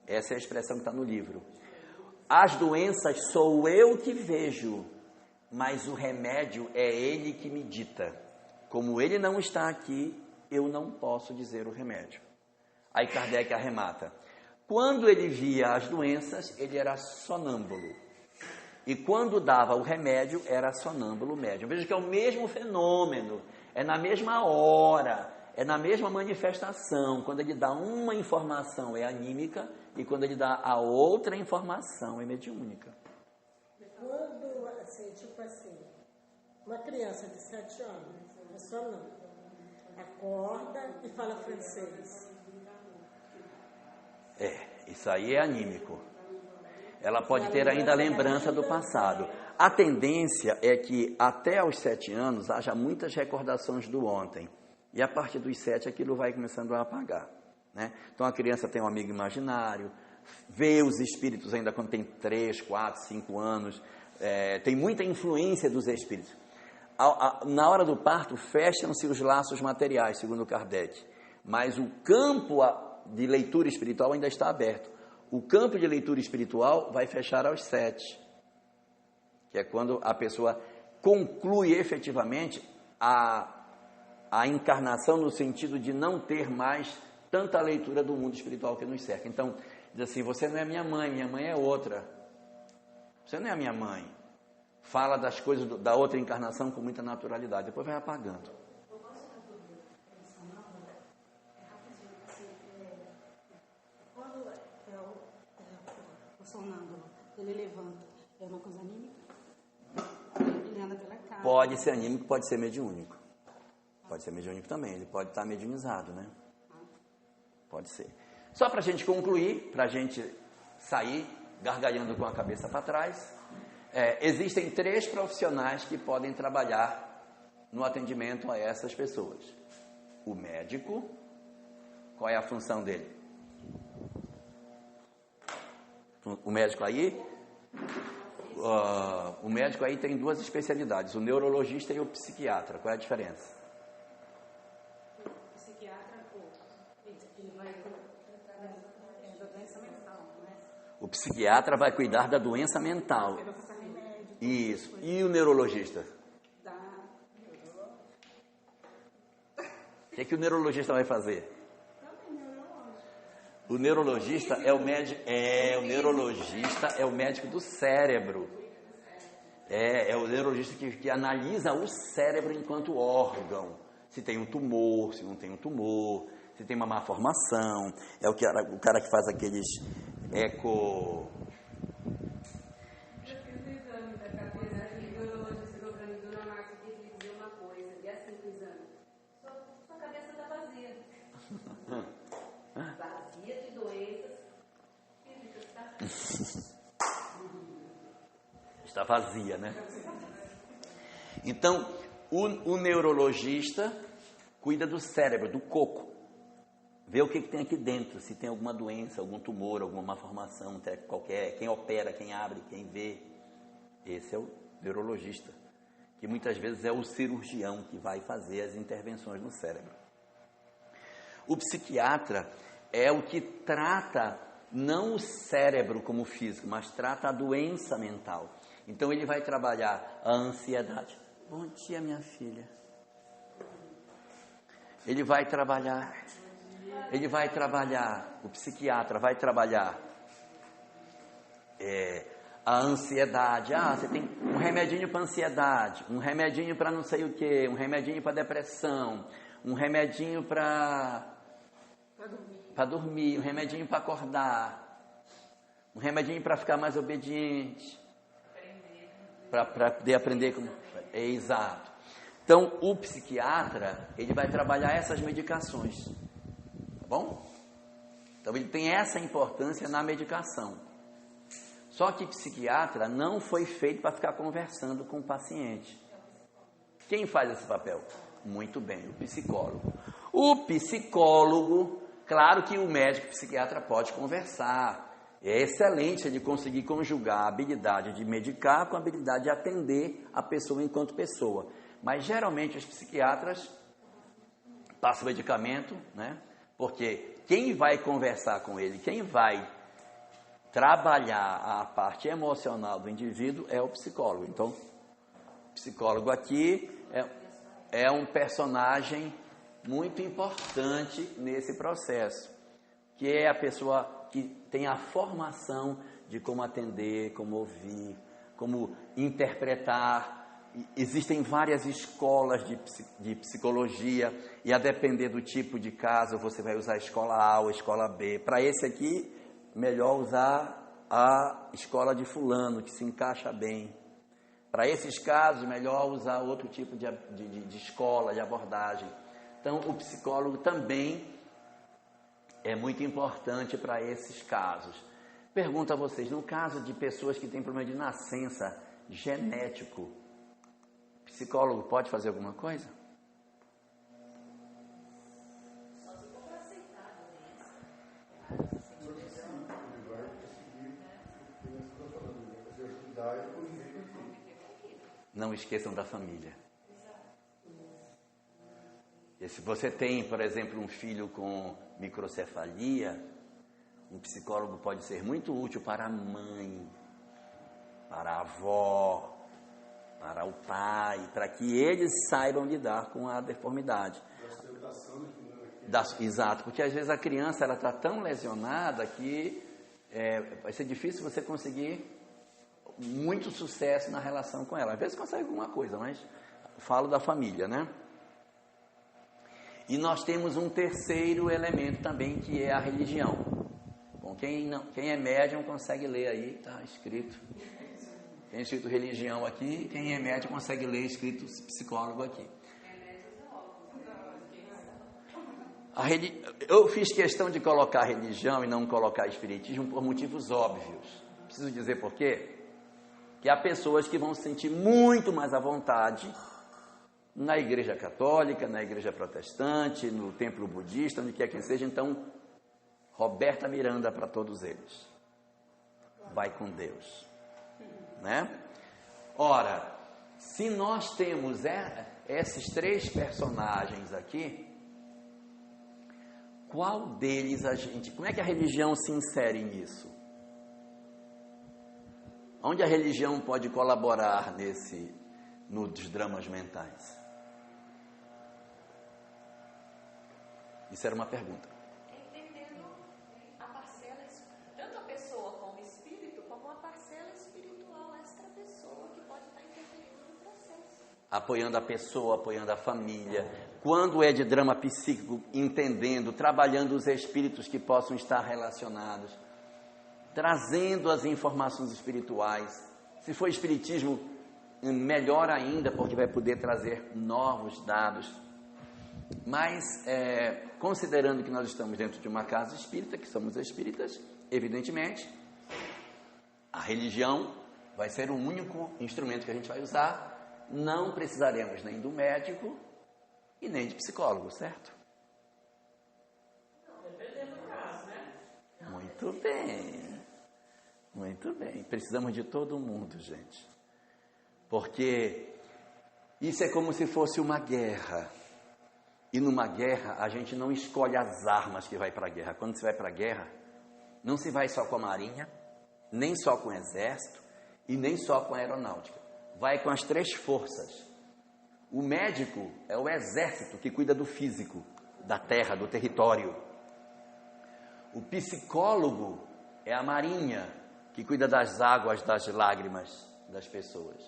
Essa é a expressão que está no livro. As doenças sou eu que vejo, mas o remédio é ele que me dita. Como ele não está aqui, eu não posso dizer o remédio. Aí Kardec arremata. Quando ele via as doenças, ele era sonâmbulo. E quando dava o remédio, era sonâmbulo médium. Veja que é o mesmo fenômeno, é na mesma hora, é na mesma manifestação. Quando ele dá uma informação é anímica e quando ele dá a outra informação é mediúnica. Quando, uma criança de 7 anos, é sonâmbula, acorda e fala francês. Isso aí é anímico. Ela pode ter ainda a lembrança do passado. A tendência é que até aos 7 anos haja muitas recordações do ontem. E a partir dos 7 aquilo vai começando a apagar, né? Então a criança tem um amigo imaginário, vê os espíritos ainda quando tem 3, 4, 5 anos, tem muita influência dos espíritos. Na hora do parto fecham-se os laços materiais, segundo Kardec, mas o campo de leitura espiritual ainda está aberto. O campo de leitura espiritual vai fechar aos 7, que é quando a pessoa conclui efetivamente a encarnação no sentido de não ter mais tanta leitura do mundo espiritual que nos cerca. Então, diz assim, você não é minha mãe é outra. Você não é a minha mãe. Fala das coisas da outra encarnação com muita naturalidade, depois vai apagando. Quando o sonâmbulo, ele levanta, é uma coisa anímica? Pode ser anímico, pode ser mediúnico. Pode ser mediúnico também, ele pode estar mediunizado, né? Pode ser. Só para a gente concluir, para a gente sair gargalhando com a cabeça para trás, existem 3 profissionais que podem trabalhar no atendimento a essas pessoas. O médico, qual é a função dele? O médico aí tem 2 especialidades, o neurologista e o psiquiatra. Qual é a diferença? O psiquiatra, ele vai cuidar da doença mental, né? O psiquiatra vai cuidar da doença mental. Isso. E o neurologista? O que o neurologista vai fazer? O neurologista é o médico. O neurologista é o médico do cérebro. É o neurologista que analisa o cérebro enquanto órgão. Se tem um tumor, se não tem um tumor, se tem uma má formação. É o cara que faz aqueles eco. Eu fiz o exame da cabeça e o neurologista chegou para mim, dona Márcia, eu queria dizer uma coisa. E assim o exame. Sua cabeça está vazia. Vazia de doenças físicas, tá? Está vazia, né? Então, o neurologista cuida do cérebro, do coco. Vê o que tem aqui dentro, se tem alguma doença, algum tumor, alguma malformação qualquer, quem opera, quem abre, quem vê. Esse é o neurologista, que muitas vezes é o cirurgião que vai fazer as intervenções no cérebro. O psiquiatra é o que trata não o cérebro como físico, mas trata a doença mental. Então ele vai trabalhar a ansiedade. Bom dia, minha filha. O psiquiatra vai trabalhar a ansiedade. Você tem um remedinho para ansiedade, um remedinho para não sei o que, um remedinho para depressão, um remedinho para dormir, um remedinho para acordar, um remedinho para ficar mais obediente, para poder aprender como... Exato. Então, o psiquiatra, ele vai trabalhar essas medicações, tá bom? Então, ele tem essa importância na medicação. Só que psiquiatra não foi feito para ficar conversando com o paciente. Quem faz esse papel? Muito bem, o psicólogo. O psicólogo, claro que o médico psiquiatra pode conversar. É excelente ele conseguir conjugar a habilidade de medicar com a habilidade de atender a pessoa enquanto pessoa. Mas geralmente os psiquiatras passam medicamento, né? Porque quem vai conversar com ele, quem vai trabalhar a parte emocional do indivíduo é o psicólogo. Então, o psicólogo aqui é um personagem muito importante nesse processo, que é a pessoa que tem a formação de como atender, como ouvir, como interpretar. Existem várias escolas de psicologia e a depender do tipo de caso você vai usar a escola A ou a escola B. Para esse aqui, melhor usar a escola de fulano, que se encaixa bem. Para esses casos, melhor usar outro tipo de escola, de abordagem. Então, o psicólogo também é muito importante para esses casos. Pergunto a vocês, no caso de pessoas que têm problema de nascença genético, o psicólogo pode fazer alguma coisa? Só se for para aceitar a doença. Ele vai conseguir, como você está falando, vai fazer ajudar e conviver com aquilo. Não esqueçam da família. E se você tem, por exemplo, um filho com microcefalia, um psicólogo pode ser muito útil para a mãe, para a avó, para o pai, para que eles saibam lidar com a deformidade. Exato, porque às vezes a criança está tão lesionada que vai ser difícil você conseguir muito sucesso na relação com ela. Às vezes consegue alguma coisa, mas falo da família, né? E nós temos um terceiro elemento também, que é a religião. Bom, quem é médium consegue ler aí, está escrito. Tem escrito religião aqui, quem é médico consegue ler escrito psicólogo aqui. Eu fiz questão de colocar religião e não colocar espiritismo por motivos óbvios. Preciso dizer por quê? Que há pessoas que vão se sentir muito mais à vontade na igreja católica, na igreja protestante, no templo budista, onde quer que seja. Então, Roberta Miranda para todos eles. Vai com Deus. Né? Ora, se nós temos esses 3 personagens aqui, qual deles como é que a religião se insere nisso? Onde a religião pode colaborar nos dramas mentais? Isso era uma pergunta. Entendendo a parcela, tanto a pessoa como o espírito, como uma parcela espiritual, esta pessoa que pode estar interferindo no processo. Apoiando a pessoa, apoiando a família. Quando é de drama psíquico, entendendo, trabalhando os espíritos que possam estar relacionados, trazendo as informações espirituais. Se for espiritismo, melhor ainda, porque vai poder trazer novos dados. Mas, considerando que nós estamos dentro de uma casa espírita, que somos espíritas, evidentemente, a religião vai ser o único instrumento que a gente vai usar. Não precisaremos nem do médico e nem de psicólogo, certo? Dependendo do caso, né? Muito bem. Muito bem. Precisamos de todo mundo, gente. Porque isso é como se fosse uma guerra. E numa guerra, a gente não escolhe as armas que vai para a guerra. Quando se vai para a guerra, não se vai só com a marinha, nem só com o exército e nem só com a aeronáutica. Vai com as 3 forças. O médico é o exército que cuida do físico, da terra, do território. O psicólogo é a marinha que cuida das águas, das lágrimas das pessoas.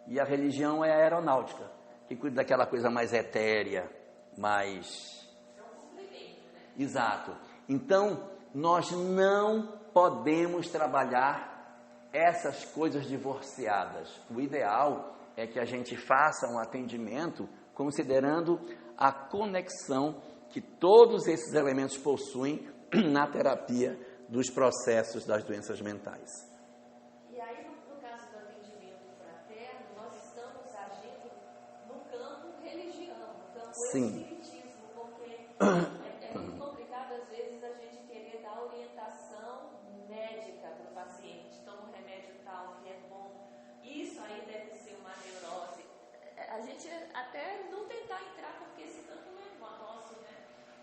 E a religião é a aeronáutica, que cuida daquela coisa mais etérea, mais... Exato. Então, nós não podemos trabalhar essas coisas divorciadas. O ideal é que a gente faça um atendimento considerando a conexão que todos esses elementos possuem na terapia dos processos das doenças mentais. E aí, no caso do atendimento fraterno, nós estamos agindo no campo religião, no campo espiritismo, porque é muito complicado, às vezes, a gente querer dar orientação médica para o paciente. Toma um remédio tal que é bom. Isso aí deve ser uma neurose. A gente até não tentar entrar, porque esse campo não é nosso, né?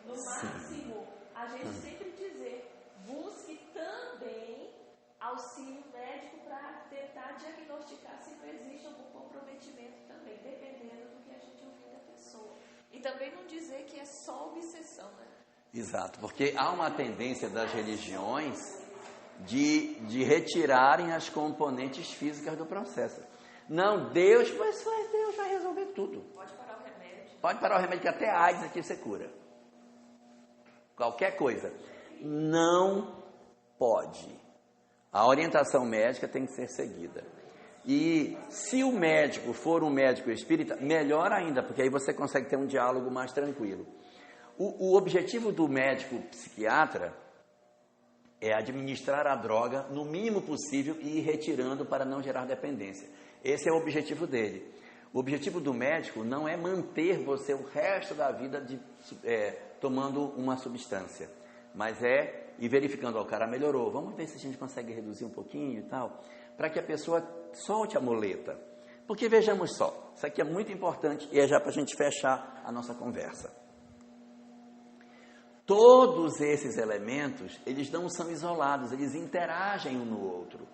No máximo, a gente sempre dizer, busque também auxílio médico para tentar diagnosticar se não existe algum comprometimento também, dependendo do que a gente ouvir da pessoa. E também não dizer que é só obsessão, né? Exato, porque há uma tendência das religiões de retirarem as componentes físicas do processo. Não, Deus vai resolver tudo. Pode parar o remédio. Pode parar o remédio, que até a AIDS aqui você cura. Qualquer coisa. Não pode. A orientação médica tem que ser seguida. E se o médico for um médico espírita, melhor ainda, porque aí você consegue ter um diálogo mais tranquilo. O objetivo do médico psiquiatra é administrar a droga no mínimo possível e ir retirando para não gerar dependência. Esse é o objetivo dele. O objetivo do médico não é manter você o resto da vida tomando uma substância, mas é ir verificando, o cara melhorou, vamos ver se a gente consegue reduzir um pouquinho e tal, para que a pessoa solte a muleta. Porque vejamos só, isso aqui é muito importante e é já para a gente fechar a nossa conversa. Todos esses elementos, eles não são isolados, eles interagem um no outro.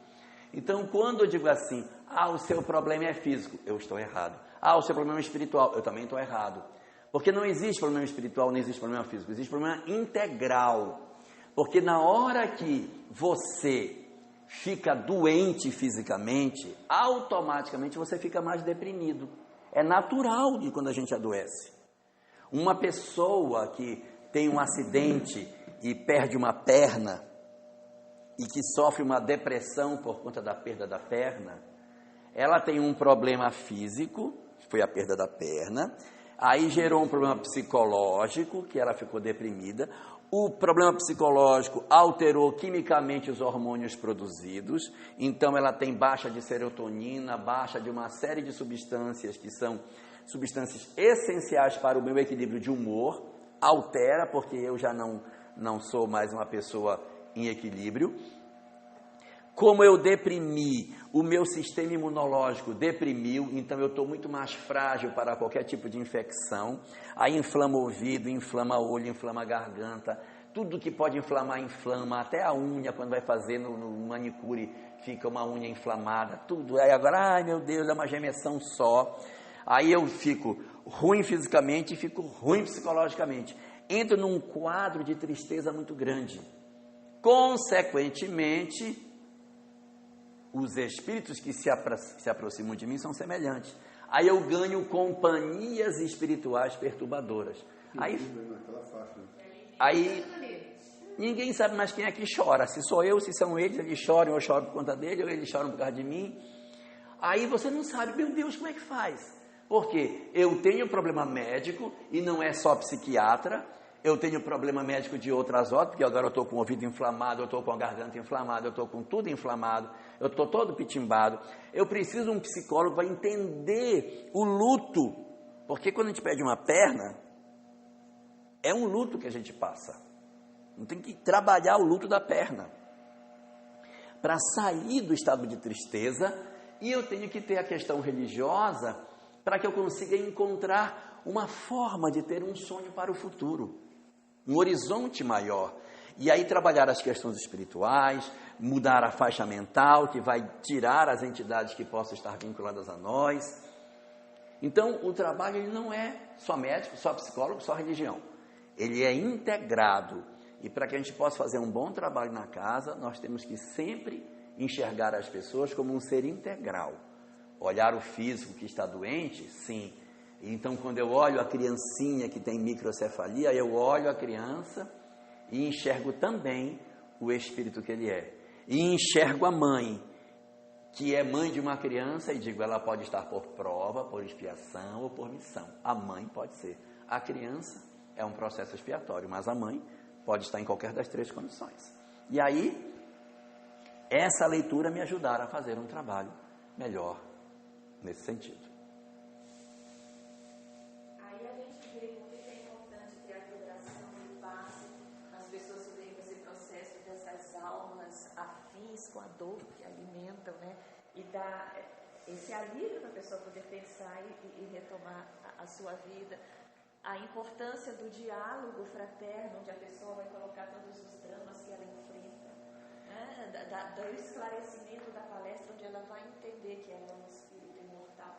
Então, quando eu digo assim, o seu problema é físico, eu estou errado. O seu problema é espiritual, eu também estou errado. Porque não existe problema espiritual, não existe problema físico, existe problema integral. Porque na hora que você fica doente fisicamente, automaticamente você fica mais deprimido. É natural de quando a gente adoece. Uma pessoa que tem um acidente e perde uma perna, e que sofre uma depressão por conta da perda da perna, Ela tem um problema físico, foi a perda da perna, aí gerou um problema psicológico, que ela ficou deprimida. O problema psicológico alterou quimicamente os hormônios produzidos, então ela tem baixa de serotonina, baixa de uma série de substâncias que são substâncias essenciais para o meu equilíbrio de humor, altera, porque eu já não sou mais uma pessoa em equilíbrio. Como eu deprimi, o meu sistema imunológico deprimiu, então eu estou muito mais frágil para qualquer tipo de infecção. Aí inflama o ouvido, inflama o olho, inflama a garganta, tudo que pode inflamar, inflama, até a unha, quando vai fazer no manicure, fica uma unha inflamada, tudo. Aí agora, ai meu Deus, é uma gemessão só. Aí eu fico ruim fisicamente e fico ruim psicologicamente. Entro num quadro de tristeza muito grande. Consequentemente, os espíritos que se aproximam de mim são semelhantes. Aí eu ganho companhias espirituais perturbadoras. Aí ninguém sabe mais quem é que chora. Se sou eu, se são eles choram, eu choro por conta dele, ou eles choram por causa de mim. Aí você não sabe, meu Deus, como é que faz? Porque eu tenho problema médico, e não é só psiquiatra. Eu tenho problema médico de outras ordens, porque agora eu estou com o ouvido inflamado, eu estou com a garganta inflamada, eu estou com tudo inflamado, eu estou todo pitimbado. Eu preciso de um psicólogo para entender o luto, porque quando a gente perde uma perna, é um luto que a gente passa. Não tem que trabalhar o luto da perna para sair do estado de tristeza, e eu tenho que ter a questão religiosa para que eu consiga encontrar uma forma de ter um sonho para o futuro, um horizonte maior. E aí trabalhar as questões espirituais, mudar a faixa mental, que vai tirar as entidades que possam estar vinculadas a nós. Então, o trabalho ele não é só médico, só psicólogo, só religião. Ele é integrado. E para que a gente possa fazer um bom trabalho na casa, nós temos que sempre enxergar as pessoas como um ser integral. Olhar o físico que está doente, sim. Então, quando eu olho a criancinha que tem microcefalia, eu olho a criança e enxergo também o espírito que ele é. E enxergo a mãe, que é mãe de uma criança, e digo, ela pode estar por prova, por expiação ou por missão. A mãe pode ser. A criança é um processo expiatório, mas a mãe pode estar em qualquer das três condições. E aí, essa leitura me ajudará a fazer um trabalho melhor nesse sentido. Aí a gente vê como é importante ter a vibração e paz nas pessoas que têm esse processo dessas almas afins com a dor que alimentam, né? E dá esse alívio para a pessoa poder pensar e retomar a sua vida. A importância do diálogo fraterno, onde a pessoa vai colocar todos os dramas que ela enfrenta, né? Do esclarecimento da palestra, onde ela vai entender que ela é um espírito imortal.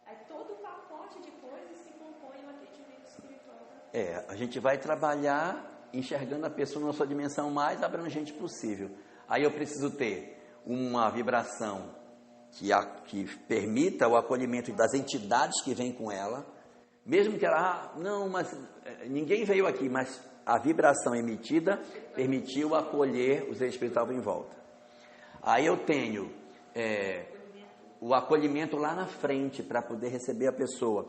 Aí todo o pacote de coisas que compõe o atendimento espiritual. A gente vai trabalhar enxergando a pessoa na sua dimensão mais abrangente possível. Aí eu preciso ter uma vibração que permita o acolhimento das entidades que vêm com ela, mesmo que ela, não, mas ninguém veio aqui, mas a vibração emitida permitiu acolher os espíritos que estavam em volta. Aí eu tenho o acolhimento lá na frente para poder receber a pessoa.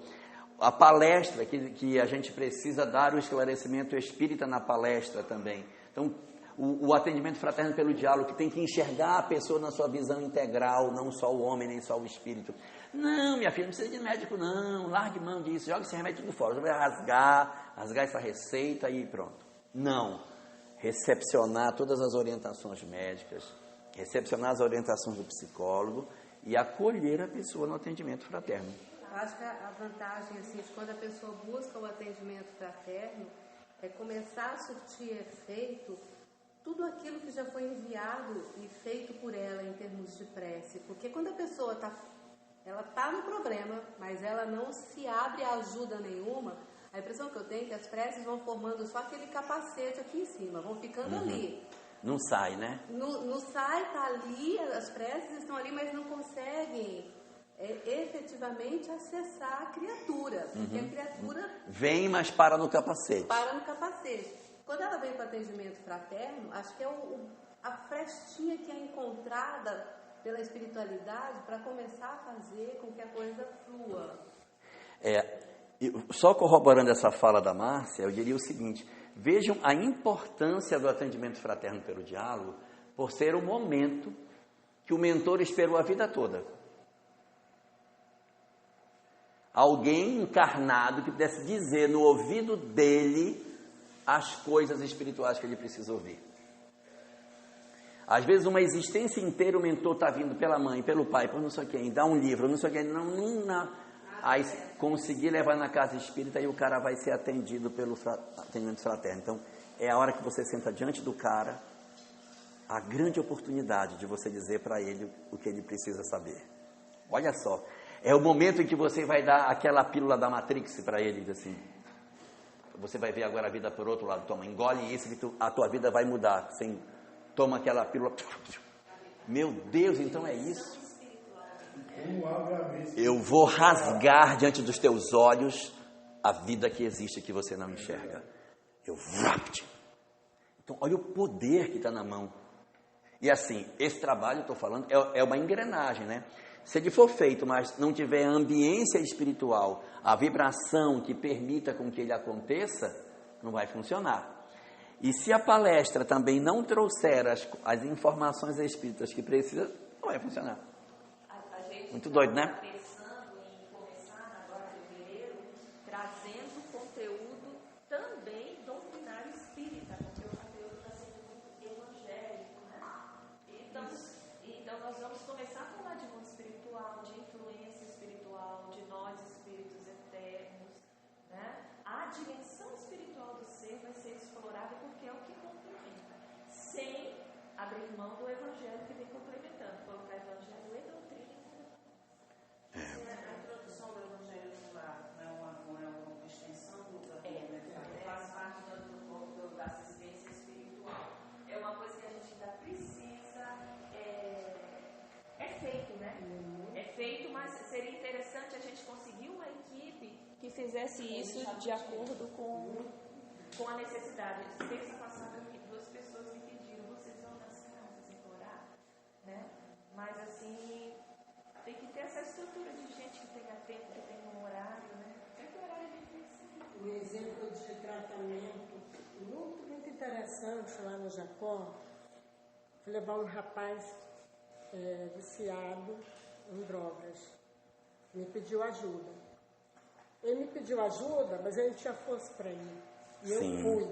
A palestra, que a gente precisa dar o esclarecimento espírita na palestra também. Então, o atendimento fraterno pelo diálogo, que tem que enxergar a pessoa na sua visão integral, não só o homem, nem só o espírito. Não, minha filha, não precisa de médico, não. Largue mão disso, joga esse remédio tudo fora. Você vai rasgar essa receita e pronto. Não. Recepcionar todas as orientações médicas, recepcionar as orientações do psicólogo e acolher a pessoa no atendimento fraterno. Acho que a vantagem, assim, de quando a pessoa busca o atendimento fraterno é começar a surtir efeito tudo aquilo que já foi enviado e feito por ela em termos de prece. Porque quando a pessoa está no problema, mas ela não se abre a ajuda nenhuma, a impressão que eu tenho é que as preces vão formando só aquele capacete aqui em cima, vão ficando ali. Não sai, né? Não sai, está ali, as preces estão ali, mas não conseguem efetivamente acessar a criatura. Porque a criatura vem, mas para no capacete. Para no capacete. Quando ela vem para o atendimento fraterno, acho que é a frestinha que é encontrada pela espiritualidade para começar a fazer com que a coisa flua. Só corroborando essa fala da Márcia, eu diria o seguinte: vejam a importância do atendimento fraterno pelo diálogo, por ser o momento que o mentor esperou a vida toda. Alguém encarnado que pudesse dizer no ouvido dele as coisas espirituais que ele precisa ouvir. Às vezes, uma existência inteira, o mentor está vindo pela mãe, pelo pai, por não sei quem, dá um livro, não sei quem, não. Aí, conseguir levar na casa espírita, aí o cara vai ser atendido pelo atendimento fraterno. Então, é a hora que você senta diante do cara, a grande oportunidade de você dizer para ele o que ele precisa saber. Olha só, é o momento em que você vai dar aquela pílula da Matrix para ele, assim, você vai ver agora a vida por outro lado, toma, engole isso que a tua vida vai mudar, assim, toma aquela pílula, meu Deus, então é isso? Eu vou rasgar diante dos teus olhos a vida que existe que você não enxerga. Então, olha o poder que está na mão. E assim, esse trabalho, estou falando, é uma engrenagem, né? Se ele for feito, mas não tiver ambiência espiritual, a vibração que permita com que ele aconteça, não vai funcionar. E se a palestra também não trouxer as informações espíritas que precisa, não vai funcionar. Muito doido, né? Pensando em começar agora em fevereiro, trazendo conteúdo também doutrinário espírita, porque o conteúdo está sendo muito evangélico, né? Então nós vamos começar a falar de mundo espiritual, de influência espiritual, de nós espíritos eternos, né? A dimensão espiritual do ser vai ser explorada porque é o que complementa, sem abrir mão do evangelho que vem complementando, colocar evangelho e doutrina. A introdução do Evangelho não é uma extensão do faz parte da assistência espiritual. É uma coisa que a gente ainda precisa. É feito, né? É feito, mas seria interessante a gente conseguir uma equipe que fizesse isso de acordo com a necessidade. Sexta passada, 2 pessoas me pediram: vocês vão nas casas implorar, né? Mas assim, tem que ter essa estrutura de gente que tenha tempo, que tenha um horário, né? Tem que horário de influência. Um exemplo de tratamento muito interessante lá no Jacó, foi levar um rapaz viciado em drogas. Me pediu ajuda. Ele me pediu ajuda, mas ele tinha força para ir. E eu fui.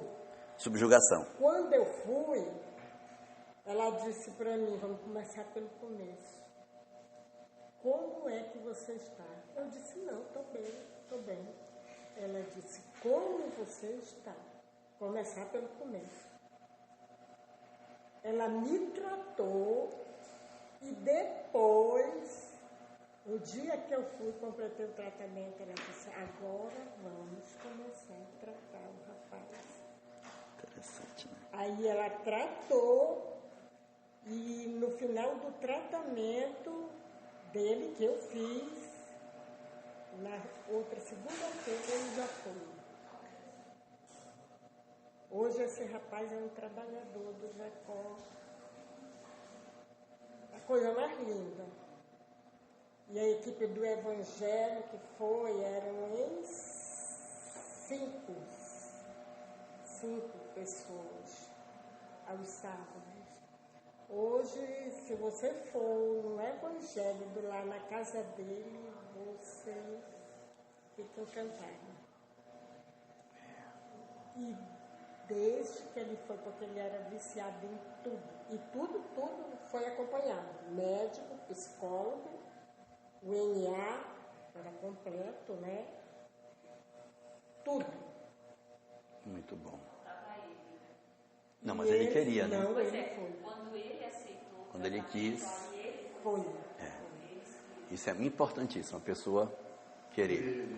Subjugação. Quando eu fui, ela disse para mim: vamos começar pelo começo. Como é que você está? Eu disse: não, estou bem. Ela disse: como você está? Começar pelo começo. Ela me tratou e depois, no dia que eu fui, completei o tratamento, ela disse: agora vamos começar a tratar o rapaz. Interessante, né? Aí ela tratou e no final do tratamento dele, que eu fiz, na outra segunda-feira ele já foi. Hoje esse rapaz é um trabalhador do Jacó. A coisa mais linda. E a equipe do Evangelho que foi, eram em 5 pessoas aos sábados. Hoje, se você for no Evangelho lá na casa dele, você fica encantado. E desde que ele foi, porque ele era viciado em tudo. E tudo foi acompanhado. Médico, psicólogo, o NA era completo, né? Tudo. Muito bom. Não, mas ele queria, né? Não, ele foi. Quando ele aceitou, quando ele quis. Foi. Isso é importantíssimo, a pessoa querer.